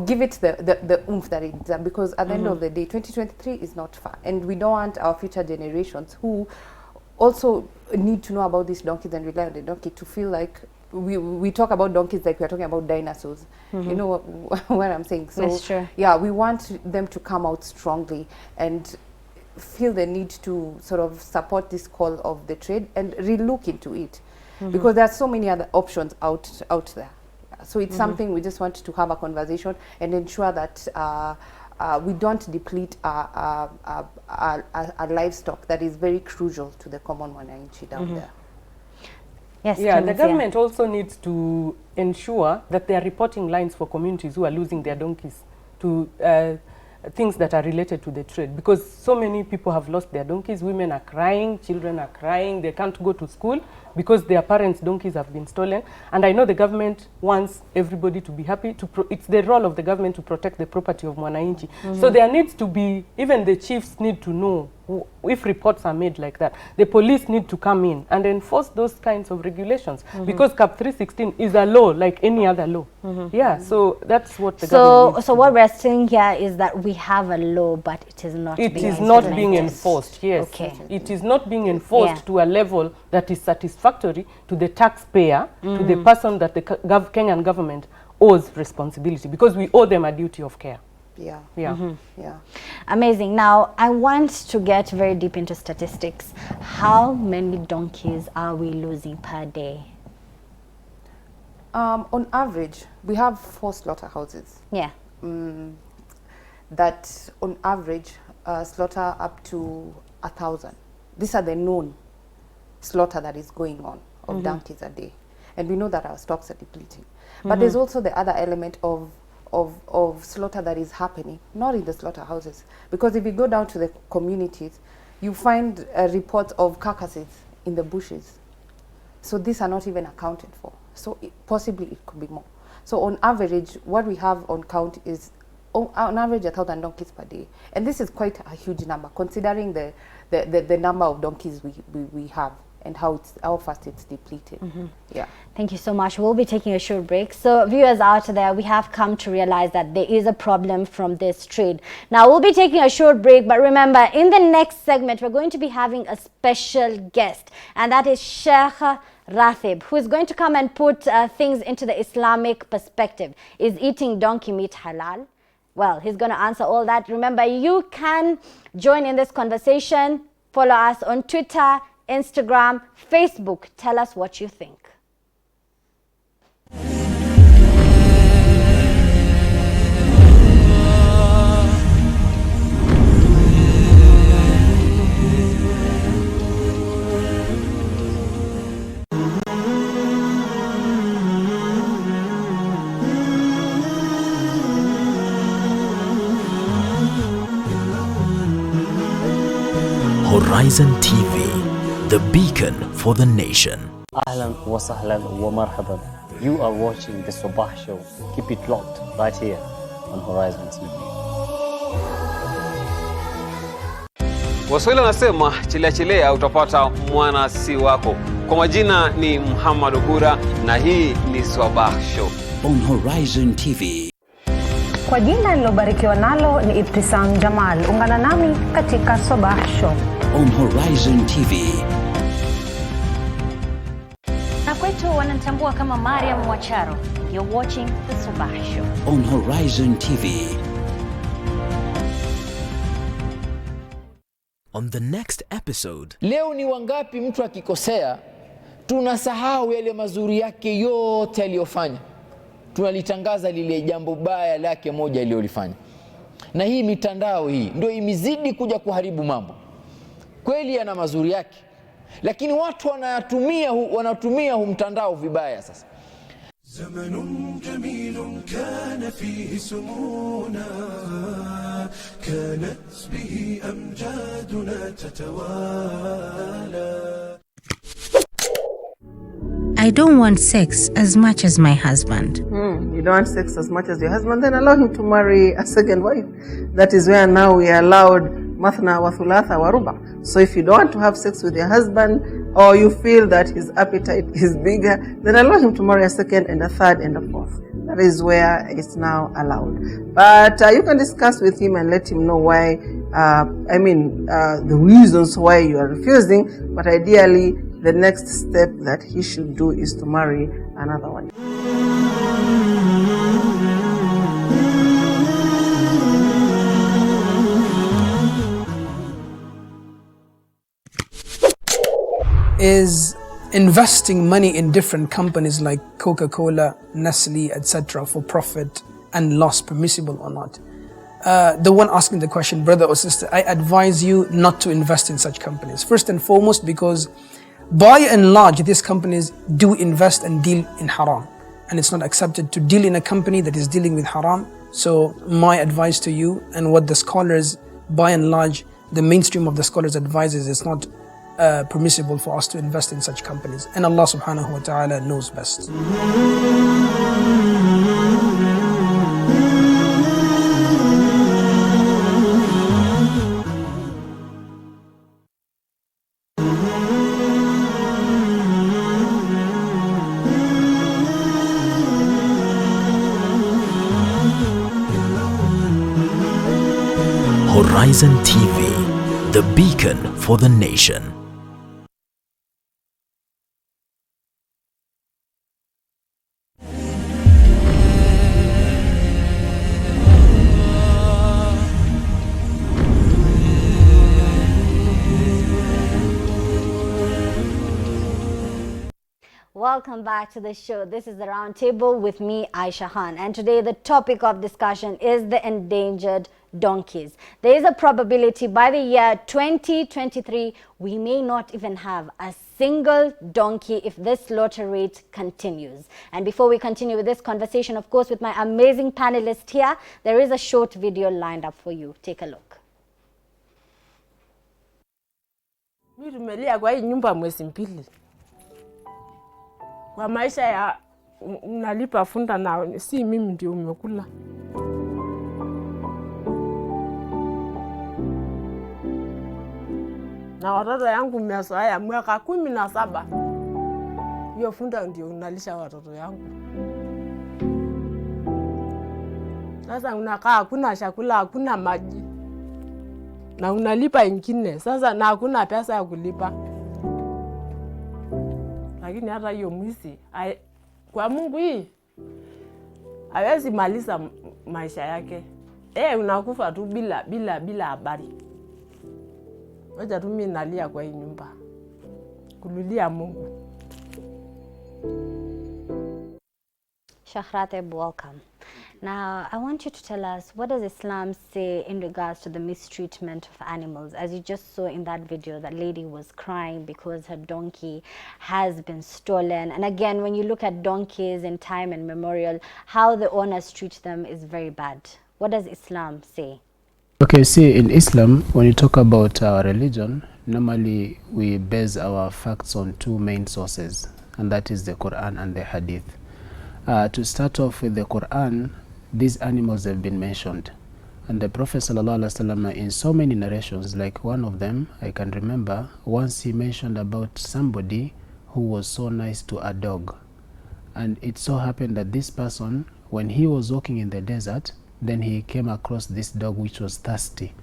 give it the oomph that it does, because at the end of the day, 2023 is not far, and we don't want our future generations who also need to know about these donkeys and rely on the donkey to feel like we talk about donkeys like we're talking about dinosaurs. You know what I'm saying? So that's true. Yeah, we want them to come out strongly and feel the need to sort of support this call of the trade and relook into it, because there are so many other options out there. So it's something we just want to have a conversation and ensure that we don't deplete our livestock that is very crucial to the common mwananchi down there. Yes, yeah, the government also needs to ensure that there are reporting lines for communities who are losing their donkeys to things that are related to the trade, because so many people have lost their donkeys. Women are crying, children are crying, they can't go to school because their parents' donkeys have been stolen. And I know the government wants everybody to be happy. It's the role of the government to protect the property of mwananchi. So there needs to be, even the chiefs need to know if reports are made like that. The police need to come in and enforce those kinds of regulations, because CAP 316 is a law like any other law. Yeah, so that's what the government needs So what we're saying here is that we have a law, but it is not being enforced. Yes, okay. It is not being enforced to a level that is satisfactory to the taxpayer, to the person that the Kenyan government owes responsibility, because we owe them a duty of care. Yeah. Yeah. Yeah. Amazing. Now, I want to get very deep into statistics. How many donkeys are we losing per day? On average, we have 4 slaughterhouses. Yeah. That on average slaughter up to 1,000. These are the known slaughter that is going on of donkeys a day. And we know that our stocks are depleting. But there's also the other element of slaughter that is happening, not in the slaughterhouses. Because if you go down to the communities, you find reports of carcasses in the bushes. So these are not even accounted for. So possibly it could be more. So on average, what we have on count is on average 1,000 donkeys per day. And this is quite a huge number, considering the number of donkeys we have and how fast it's depleted. Yeah. Thank you so much. We'll be taking a short break. So viewers out there, we have come to realize that there is a problem from this trade. Now we'll be taking a short break, but remember, in the next segment, we're going to be having a special guest, and that is Sheikh Rathib, who is going to come and put things into the Islamic perspective. Is eating donkey meat halal? Well, he's going to answer all that. Remember, you can join in this conversation. Follow us on Twitter, Instagram, Facebook. Tell us what you think. Horizon TV, the beacon for the nation. Ahlan wa sahlan wa marhaban. You are watching the Sabah Show. Keep it locked right here on Horizon TV. Waswahili wanasema chilea utapata mwana si wako. Kwa majina ni Muhammad Ogura na hii ni Sabah Show on Horizon TV. Kwa jina nilobarikiwa nalo ni Ibtisam Jamal. Ungana nami katika Sabah Show on Horizon TV. Na kwetu wanatambua kama Mariam Mwacharo. You're watching the Sabah Show on Horizon TV. On the next episode. Leo ni wangapi mtu akikosea tunasahau yale mazuri yake yote aliyofanya. Tunalitangaza lile jambo baya lake moja alilolifanya. Na hii mitandao hii ndio imezidi kuja kuharibu mambo. Kweli yana mazuri yake, lakini watu wanatumia mtandao vibaya sasa. زمن جميل كان فيه سمونا كانت به أمجادنا تتوالى. I don't want sex as much as my husband. You don't want sex as much as your husband? Then allow him to marry a second wife. That is where now we are allowed mathna wa thulatha wa ruba. So if you don't want to have sex with your husband, or you feel that his appetite is bigger, then allow him to marry a second and a third and a fourth. That is where it's now allowed. But you can discuss with him and let him know why, the reasons why you are refusing. But ideally, the next step that he should do is to marry another one. is investing money in different companies like Coca-Cola, Nestle, etc. for profit and loss, permissible or not? The one asking the question, brother or sister, I advise you not to invest in such companies. First and foremost, because by and large, these companies do invest and deal in haram. And it's not accepted to deal in a company that is dealing with haram. So my advice to you, and what the scholars, by and large, the mainstream of the scholars advises, it's not permissible for us to invest in such companies. And Allah subhanahu wa ta'ala knows best. Horizon TV, the beacon for the nation. Welcome back to the show. This is the Round Table with me, Aisha Khan. And today the topic of discussion is the endangered donkeys. There is a probability by the year 2023, we may not even have a single donkey if this slaughter rate continues. And before we continue with this conversation, of course, with my amazing panelist here, there is a short video lined up for you. Take a look. Kwa maisha ya unalipa funda na si mimi ndio umekula. Na watoto yangu mmezoea mwaka 17. Hiyo funda ndio unalisha watoto yangu. Sasa unakaa hakuna chakula, hakuna maji. Na unalipa ingine. Sasa na hakuna pesa ya kulipa. Lakini hata hiyo mwizi kwa Mungu hii hawezi maliza maisha yake. Unakufa tu bila habari. Wacha tu mimi nalia kwa hii nyumba. Kulilia Mungu. Shahrateb, welcome. Now, I want you to tell us, what does Islam say in regards to the mistreatment of animals? As you just saw in that video, that lady was crying because her donkey has been stolen. And again, when you look at donkeys in time and memorial, how the owners treat them is very bad. What does Islam say? Okay, see, in Islam, when you talk about our religion, normally we base our facts on two main sources, and that is the Quran and the Hadith. To start off with the Quran, these animals have been mentioned. And the Prophet ﷺ, in so many narrations, like one of them, I can remember, once he mentioned about somebody who was so nice to a dog. And it so happened that this person, when he was walking in the desert, then he came across this dog which was thirsty.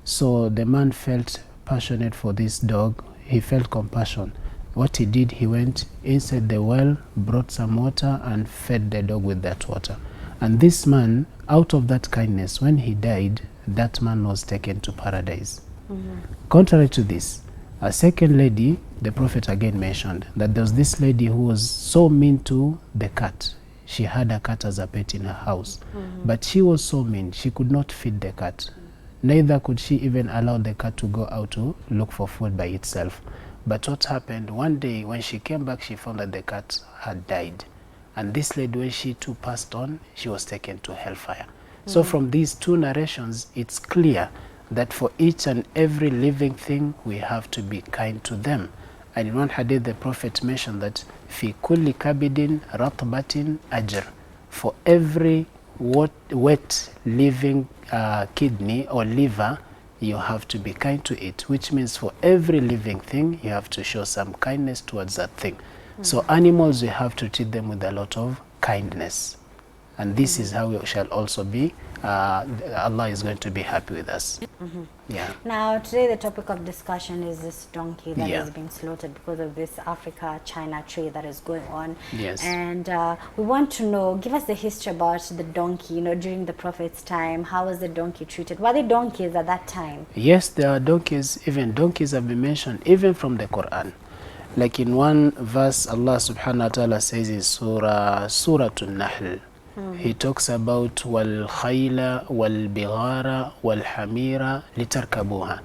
So the man felt passionate for this dog. He felt compassion. What he did, he went inside the well, brought some water and fed the dog with that water. And this man, out of that kindness, when he died, that man was taken to paradise. Contrary to this, a second lady, the Prophet again mentioned that there was this lady who was so mean to the cat. She had a cat as a pet in her house. But she was so mean, she could not feed the cat. Neither could she even allow the cat to go out to look for food by itself. But what happened, one day when she came back, she found that the cat had died. And this lady, when she too passed on, she was taken to hellfire. So from these two narrations, it's clear that for each and every living thing, we have to be kind to them. And in one hadith, the Prophet mentioned that fi kulli kabidin ratbatin ajr. For every wet living kidney or liver, you have to be kind to it, which means for every living thing, you have to show some kindness towards that thing. So animals, we have to treat them with a lot of kindness. And this is how we shall also be, Allah is going to be happy with us. Yeah. Now, today the topic of discussion is this donkey that is being slaughtered because of this Africa-China trade that is going on. Yes. And we want to know, give us the history about the donkey, you know, during the Prophet's time. How was the donkey treated? Were there donkeys at that time? Yes, there are donkeys. Even donkeys have been mentioned, even from the Quran. Like in one verse, Allah subhanahu wa ta'ala says in Surah An-Nahl, He talks about wal khayla wal bighara wal hamira litarkabuha.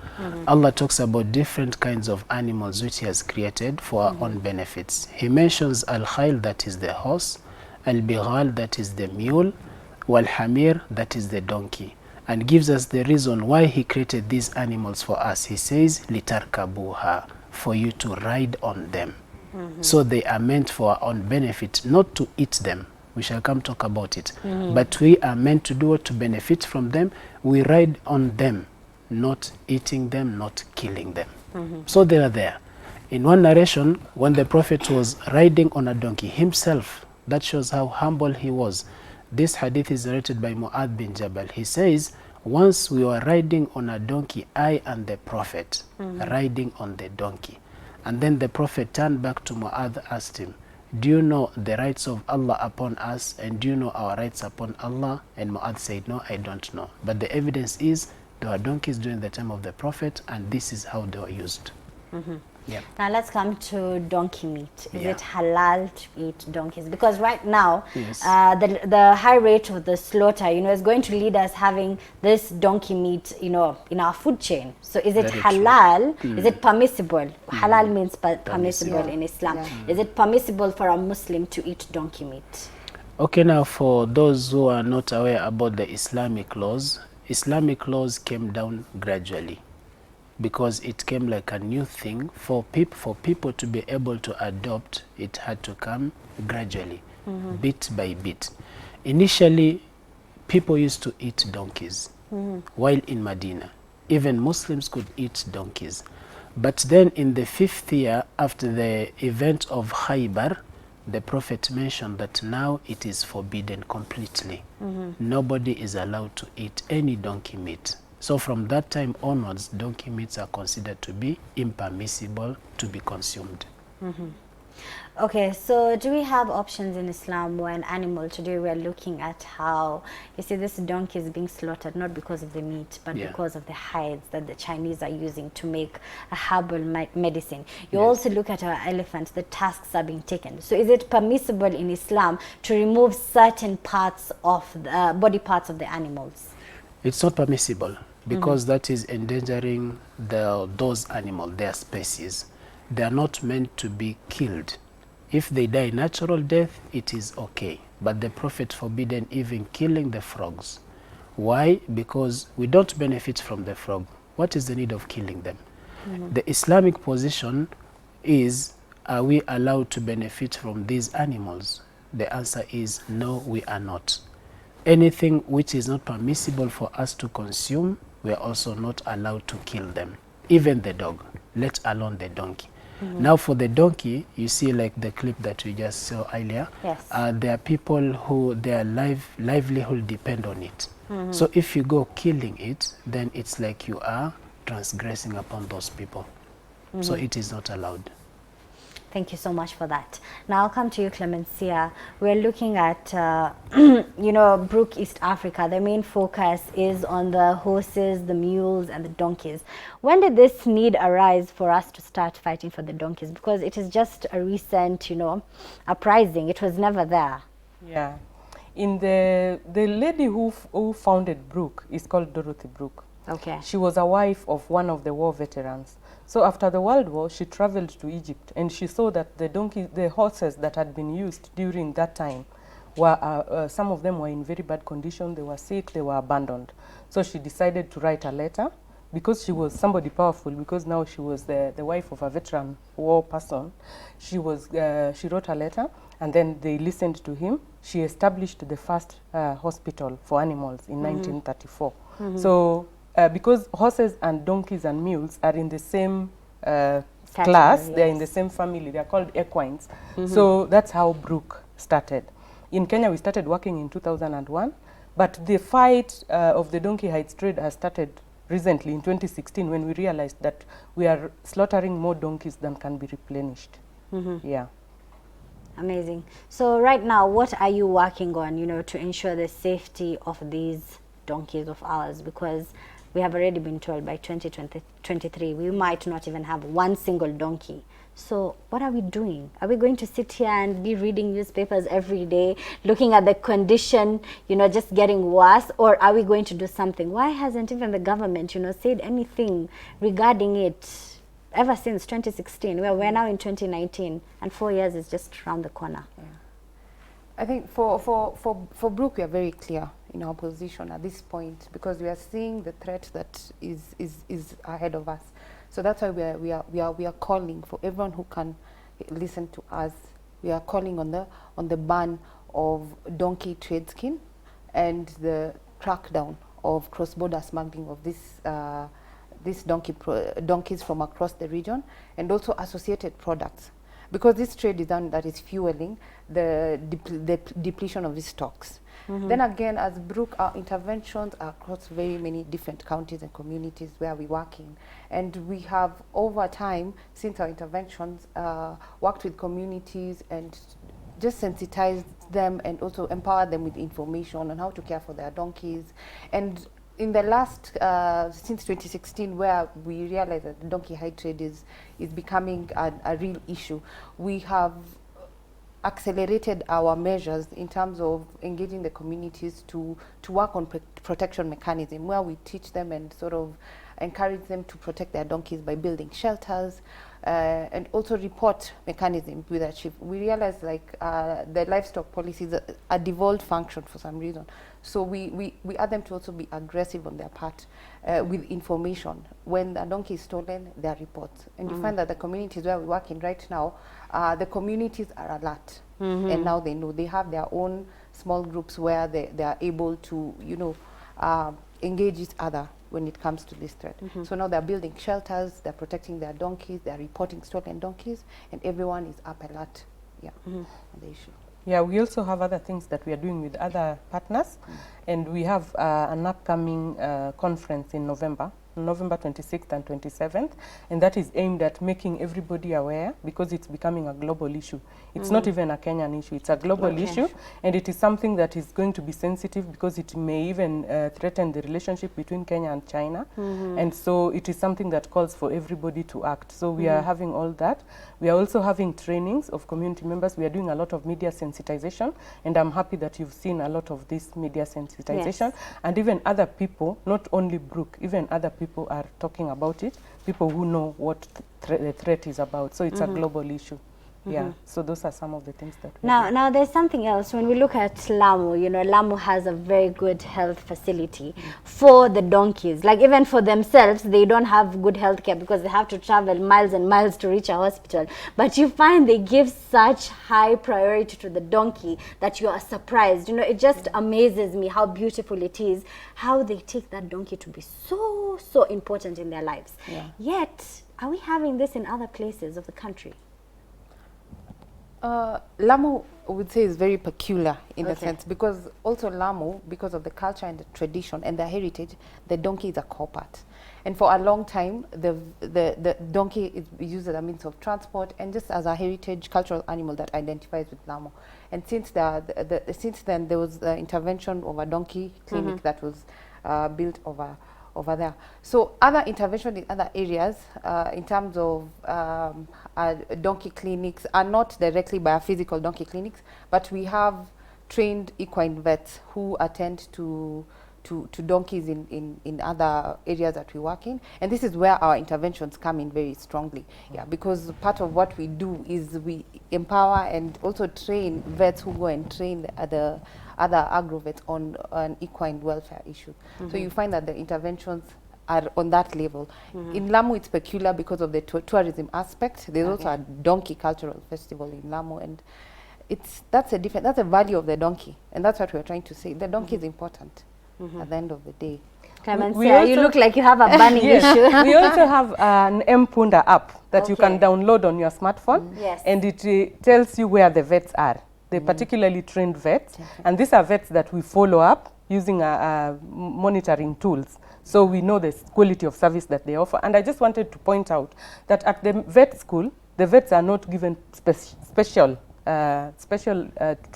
Allah talks about different kinds of animals which He has created for our own benefits. He mentions al khayl, that is the horse, al bighal, that is the mule, wal hamir, that is the donkey, and gives us the reason why He created these animals for us. He says litarkabuha, for you to ride on them. So they are meant for our own benefit, not to eat them. We shall come talk about it. But we are meant to do what? To benefit from them. We ride on them, not eating them, not killing them. So they are there. In one narration, when the Prophet was riding on a donkey himself, that shows how humble he was. This hadith is narrated by Mu'adh bin Jabal. He says, once we were riding on a donkey, I and the Prophet, riding on the donkey. And then the Prophet turned back to Mu'adh, asked him, do you know the rights of Allah upon us, and do you know our rights upon Allah? And Mu'adh said, no, I don't know. But the evidence is there were donkeys during the time of the Prophet, and this is how they were used. Yeah. Now let's come to donkey meat. Is it halal to eat donkeys? Because right now, the high rate of the slaughter, is going to lead us having this donkey meat, in our food chain. So is it halal? Is it permissible? Halal means permissible in Islam. Is it permissible for a Muslim to eat donkey meat? Okay, now for those who are not aware about the Islamic laws came down gradually, because it came like a new thing. For people to be able to adopt, it had to come gradually, bit by bit. Initially, people used to eat donkeys, while in Medina, even Muslims could eat donkeys. But then in the 5th year after the event of Khaybar, the Prophet mentioned that now it is forbidden completely. Nobody is allowed to eat any donkey meat. So from that time onwards, donkey meats are considered to be impermissible to be consumed. Okay, so do we have options in Islam when animal, today we are looking at how, this donkey is being slaughtered not because of the meat, but because of the hides that the Chinese are using to make a herbal medicine. You also look at our elephants, the tusks are being taken. So is it permissible in Islam to remove certain parts of the body parts of the animals? It's not permissible, because that is endangering those animals, their species. They are not meant to be killed. If they die natural death, it is okay. But the Prophet forbidden even killing the frogs. Why? Because we don't benefit from the frog. What is the need of killing them? The Islamic position is, are we allowed to benefit from these animals? The answer is no, we are not. Anything which is not permissible for us to consume, we are also not allowed to kill them. Even the dog, let alone the donkey. Now for the donkey, you see like the clip that we just saw earlier, there are people who their livelihood depend on it. So if you go killing it, then it's like you are transgressing upon those people. So it is not allowed. Thank you so much for that. Now I'll come to you, Clemencia. We're looking at, Brook, East Africa. The main focus is on the horses, the mules, and the donkeys. When did this need arise for us to start fighting for the donkeys? Because it is just a recent, uprising. It was never there. Yeah. In the lady who founded Brook is called Dorothy Brook. Okay. She was a wife of one of the war veterans. So after the World War, she traveled to Egypt, and she saw that the horses that had been used during that time were, some of them were in very bad condition, they were sick, they were abandoned. So she decided to write a letter, because she was somebody powerful, because now she was the wife of a veteran war person. She wrote a letter, and then they listened to him. She established the first hospital for animals in 1934. So because horses and donkeys and mules are in the same class, they're in the same family, they're called equines. So that's how Brook started. In Kenya, we started working in 2001, but the fight of the donkey hides trade has started recently in 2016, when we realized that we are slaughtering more donkeys than can be replenished. Yeah. Amazing. So right now, what are you working on, to ensure the safety of these donkeys of ours? Because we have already been told by 2023 we might not even have one single donkey. So what are we doing? Are we going to sit here and be reading newspapers every day, looking at the condition, you know, just getting worse? Or are we going to do something? Why hasn't even the government, you know, said anything regarding it ever since 2016? Well, we're now in 2019, and 4 years is just around the corner. Yeah. I think for Brooke, we are very clear in our position at this point, because we are seeing the threat that is ahead of us. So that's why we are calling for everyone who can listen to us. We are calling on the ban of donkey trade skin and the crackdown of cross-border smuggling of these donkeys from across the region, and also associated products, because this trade is done that is fueling the depletion of these stocks. Then again, as Brooke, our interventions are across very many different counties and communities where we work in. And we have, over time, since our interventions, worked with communities and just sensitized them and also empowered them with information on how to care for their donkeys. And in the last, since 2016, where we realized that donkey hide trade is becoming a real issue, we have accelerated our measures in terms of engaging the communities to work on protection mechanism, where we teach them and sort of encourage them to protect their donkeys by building shelters, and also report mechanism with our chief. We realized like the livestock policy is a devolved function for some reason. So we ask them to also be aggressive on their part with information. When a donkey is stolen, there are reports. And you find that the communities where we work in right now, the communities are alert. And now they know. They have their own small groups where they are able to, you know, engage each other when it comes to this threat. So now they're building shelters, they're protecting their donkeys, they're reporting stolen donkeys, and everyone is up alert, on the issue. Yeah, we also have other things that we are doing with other partners, and we have an upcoming conference in November 26th and 27th, and that is aimed at making everybody aware, because it's becoming a global issue. It's not even a Kenyan issue, it's a global issue, and it is something that is going to be sensitive, because it may even threaten the relationship between Kenya and China, and so it is something that calls for everybody to act. So we are having all that. We are also having trainings of community members. We are doing a lot of media sensitization, and I'm happy that you've seen a lot of this media sensitization, and even other people, not only Brooke, even other people are talking about it, people who know what the threat is about. So it's a global issue. Yeah, so those are some of the things that we do. Now there's something else. When we look at Lamu, you know, Lamu has a very good health facility for the donkeys. Like even for themselves, they don't have good health care because they have to travel miles and miles to reach a hospital. But you find they give such high priority to the donkey that you are surprised. You know, it just amazes me how beautiful it is, how they take that donkey to be so important in their lives. Yet, are we having this in other places of the country? Lamu, I would say, is very peculiar in a sense, because also Lamu, because of the culture and the tradition and the heritage, the donkey is a core part. And for a long time, the donkey is used as a means of transport and just as a heritage cultural animal that identifies with Lamu. And since then, there was the intervention of a donkey clinic that was built over there. So other intervention in other areas in terms of donkey clinics are not directly by physical donkey clinics, but we have trained equine vets who attend to donkeys in other areas that we work in, and this is where our interventions come in very strongly. Because part of what we do is we empower and also train vets who go and train the other agro-vets on equine welfare issues. So you find that the interventions are on that level. In Lamu, it's peculiar because of the tourism aspect. There's also a donkey cultural festival in Lamu, and that's a value of the donkey, and that's what we're trying to say. The donkey is important at the end of the day. You look like you have a burning issue. We also have an M-Punda app that you can download on your smartphone, and it tells you where the vets are. They're particularly trained vets, and these are vets that we follow up using monitoring tools, so we know the quality of service that they offer. And I just wanted to point out that at the vet school, the vets are not given special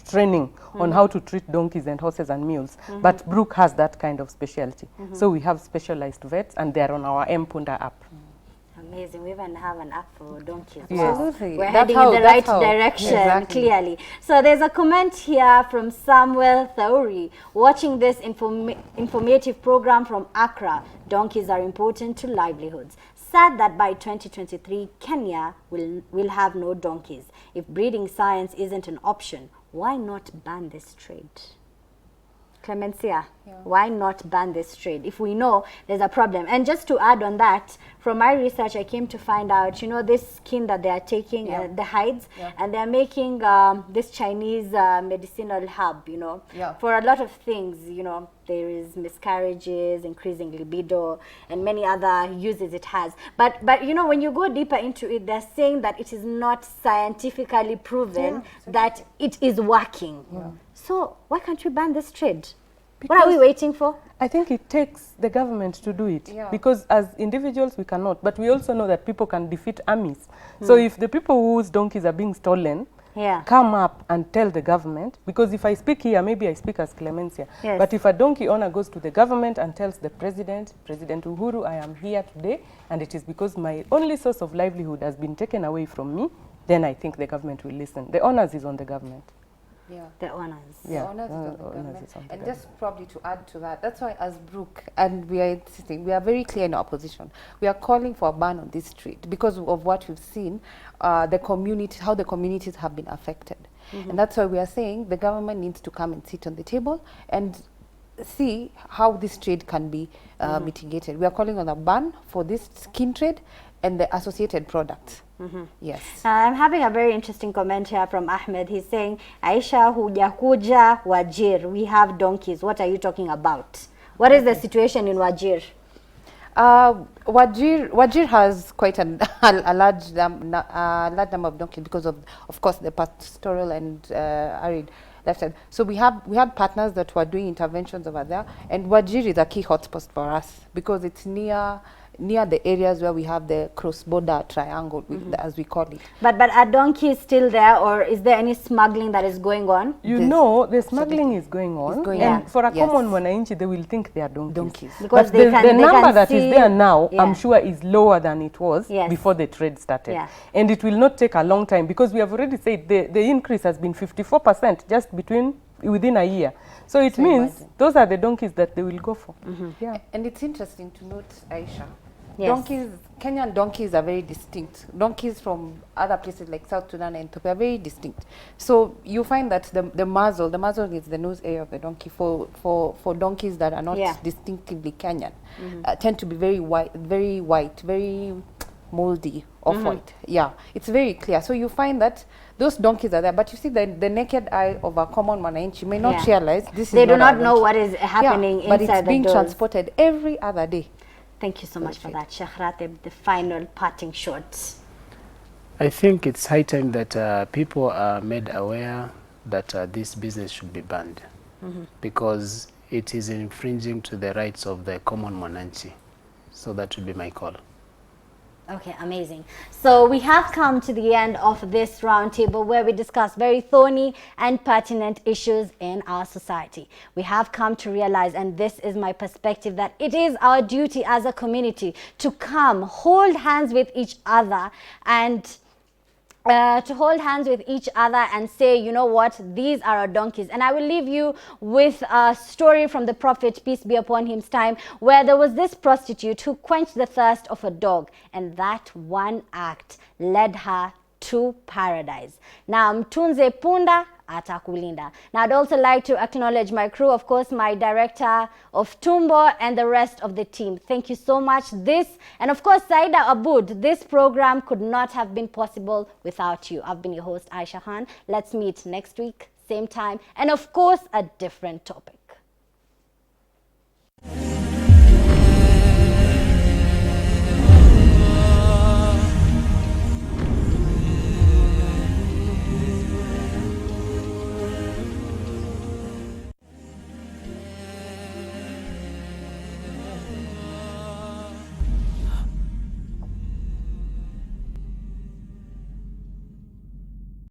training on how to treat donkeys and horses and mules, but Brooke has that kind of specialty. So we have specialized vets, and they're on our M-Punda app. Amazing. We even have an app for donkeys. Yes. Wow. Absolutely. We're That's heading how- in the that's right how. direction, Exactly. clearly. So there's a comment here from Samuel Thauri. Watching this informative program from Accra, donkeys are important to livelihoods. Sad that by 2023, Kenya will have no donkeys. If breeding science isn't an option, why not ban this trade? Clemencia, why not ban this trade if we know there's a problem? And just to add on that, from my research, I came to find out, you know, this skin that they are taking, the hides, and they're making this Chinese medicinal herb, you know, for a lot of things, you know, there is miscarriages, increasing libido, and many other uses it has. But you know, when you go deeper into it, they're saying that it is not scientifically proven that it is working. So why can't we ban this trade? What are we waiting for? I think it takes the government to do it because as individuals we cannot, but we also know that people can defeat armies. So if the people whose donkeys are being stolen come up and tell the government, because if I speak here, maybe I speak as Clemencia, but if a donkey owner goes to the government and tells the President Uhuru, I am here today and it is because my only source of livelihood has been taken away from me, then I think the government will listen. The onus is on the government. The owners. Yeah, The owners is on the owners government. is on the And government. just probably to add to that, that's why as Brooke, and we are insisting, we are very clear in our position. We are calling for a ban on this trade because of what we've seen, the community, how the communities have been affected. And that's why we are saying the government needs to come and sit on the table and see how this trade can be mitigated. We are calling on a ban for this skin trade and the associated products. Yes. I'm having a very interesting comment here from Ahmed. He's saying, Aisha, hujakuja Wajir, we have donkeys. What are you talking about? What is the situation in Wajir? Wajir has quite a large number of donkeys because of course, the pastoral and arid lifestyle. So we had partners that were doing interventions over there, and Wajir is a key hotspot for us because it's near the areas where we have the cross-border triangle, as we call it. But are donkeys still there, or is there any smuggling that is going on? You know, the smuggling is going on, and for a common Mwananchi, they will think they are donkeys. Because but the number that is there now, I'm sure, is lower than it was before the trade started. And it will not take a long time, because we have already said the increase has been 54% just within a year. So it means those are the donkeys that they will go for. And it's interesting to note, Aisha, donkeys, Kenyan donkeys are very distinct. Donkeys from other places like South Sudan and Ethiopia are very distinct. So you find that the muzzle is the nose area of the donkey for donkeys that are not distinctively Kenyan, tend to be very white, very moldy, off-white. It's very clear. So you find that those donkeys are there, but you see the naked eye of a common Mwananchi may not realize this They is do not not know what is happening but inside it's being the doors. transported every other day. Thank you so much for that, Sheikh Ratib. The final parting shots. I think it's high time that people are made aware that this business should be banned because it is infringing to the rights of the common Mwananchi. So that would be my call. Okay, amazing. So we have come to the end of this roundtable where we discuss very thorny and pertinent issues in our society. We have come to realize, and this is my perspective, that it is our duty as a community to come, hold hands with each other and say, you know what, these are our donkeys. And I will leave you with a story from the Prophet, peace be upon him's time, where there was this prostitute who quenched the thirst of a dog, and that one act led her to paradise. Now, mtunze punda atakulinda. Now, I'd also like to acknowledge my crew, of course, my director of Tumbo and the rest of the team. Thank you so much. This, and of course, Saida Aboud, this program could not have been possible without you. I've been your host, Aisha Khan. Let's meet next week, same time, and of course, a different topic.